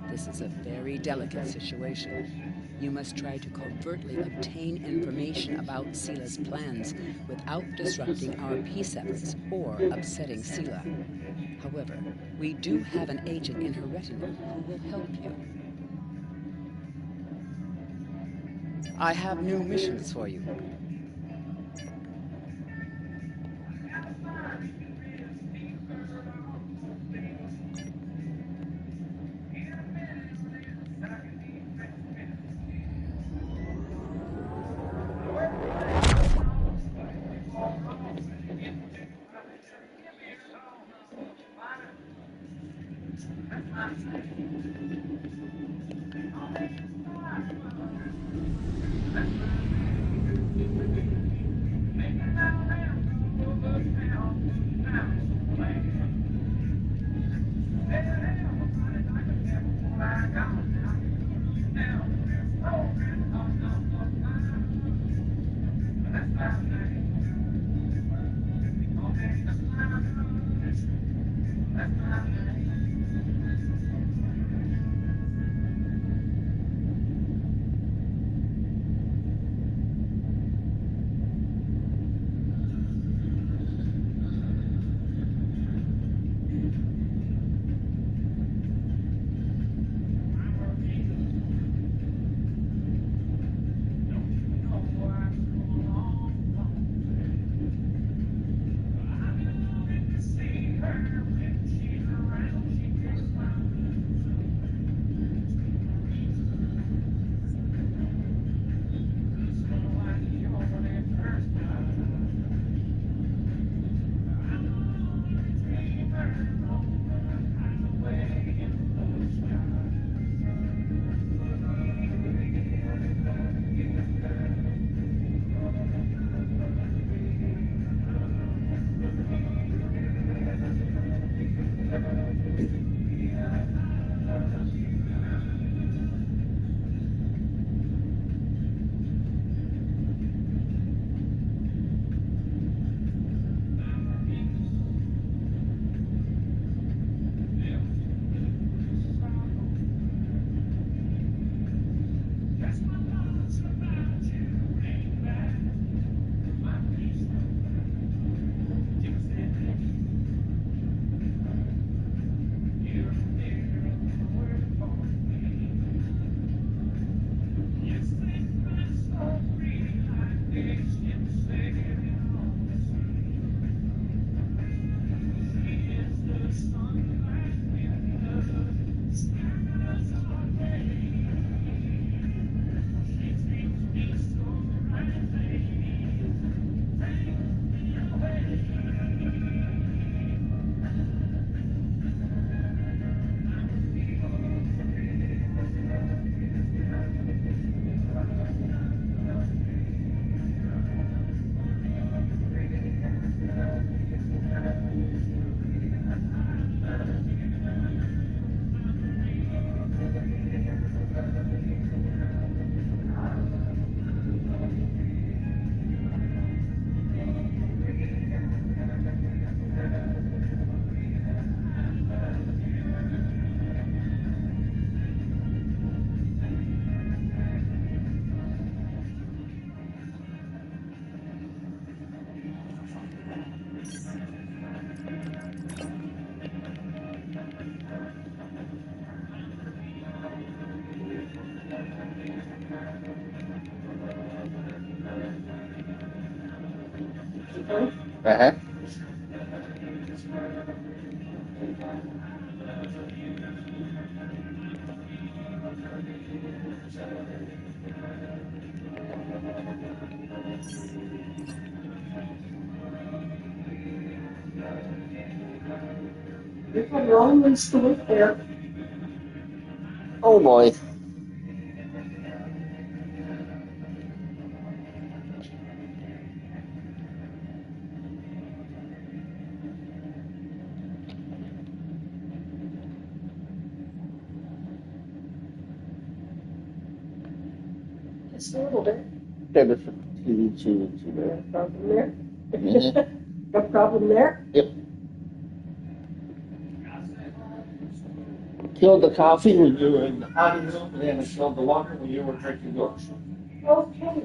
This is a very delicate situation. You must try to covertly obtain information about Sela's plans without disrupting our peace efforts or upsetting Sela. However, we do have an agent in her retinue who will help you. I have new missions for you. Uh-huh. There's a long ways to wait there. Oh boy. Just a little bit. Okay, but two there. No problem there. Mhm. No problem there. Yep. Killed the coffee when you were in the potty room, and then it killed the water when you were drinking yours. Okay.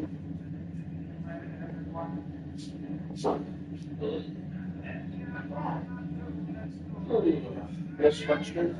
Yes, much good.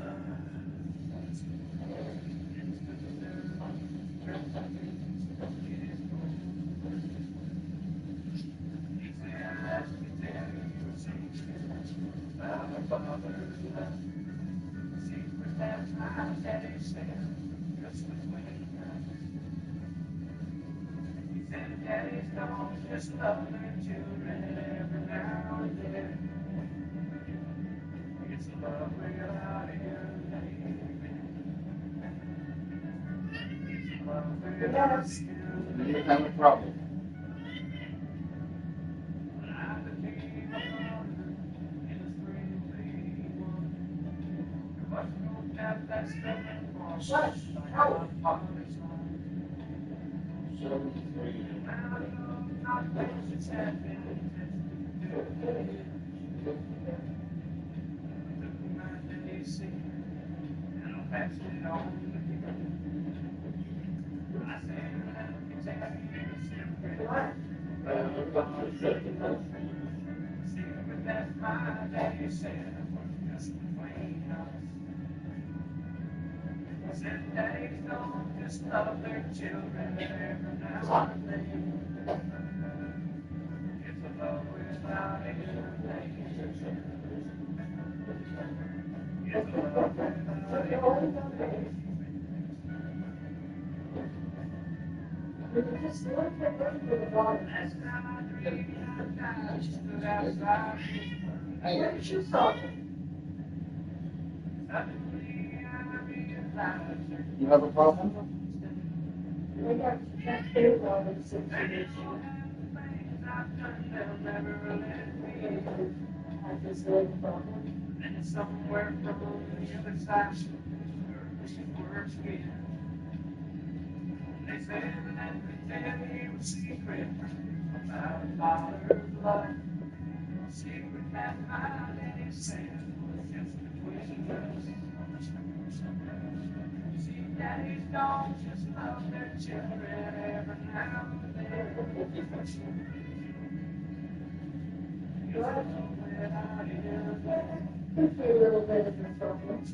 Yes. You have a problem. What? Oh. Just a little bit ready for the bottom. Where's your problem? You have a problem? I got that payroll situation. I just leg problem. And somewhere from the other side, she works again. They say that they tell you a secret about a father's love. A secret that my daddy said was just between us. See, daddies don't just love their children every now and then. Could be a little bit of a problem.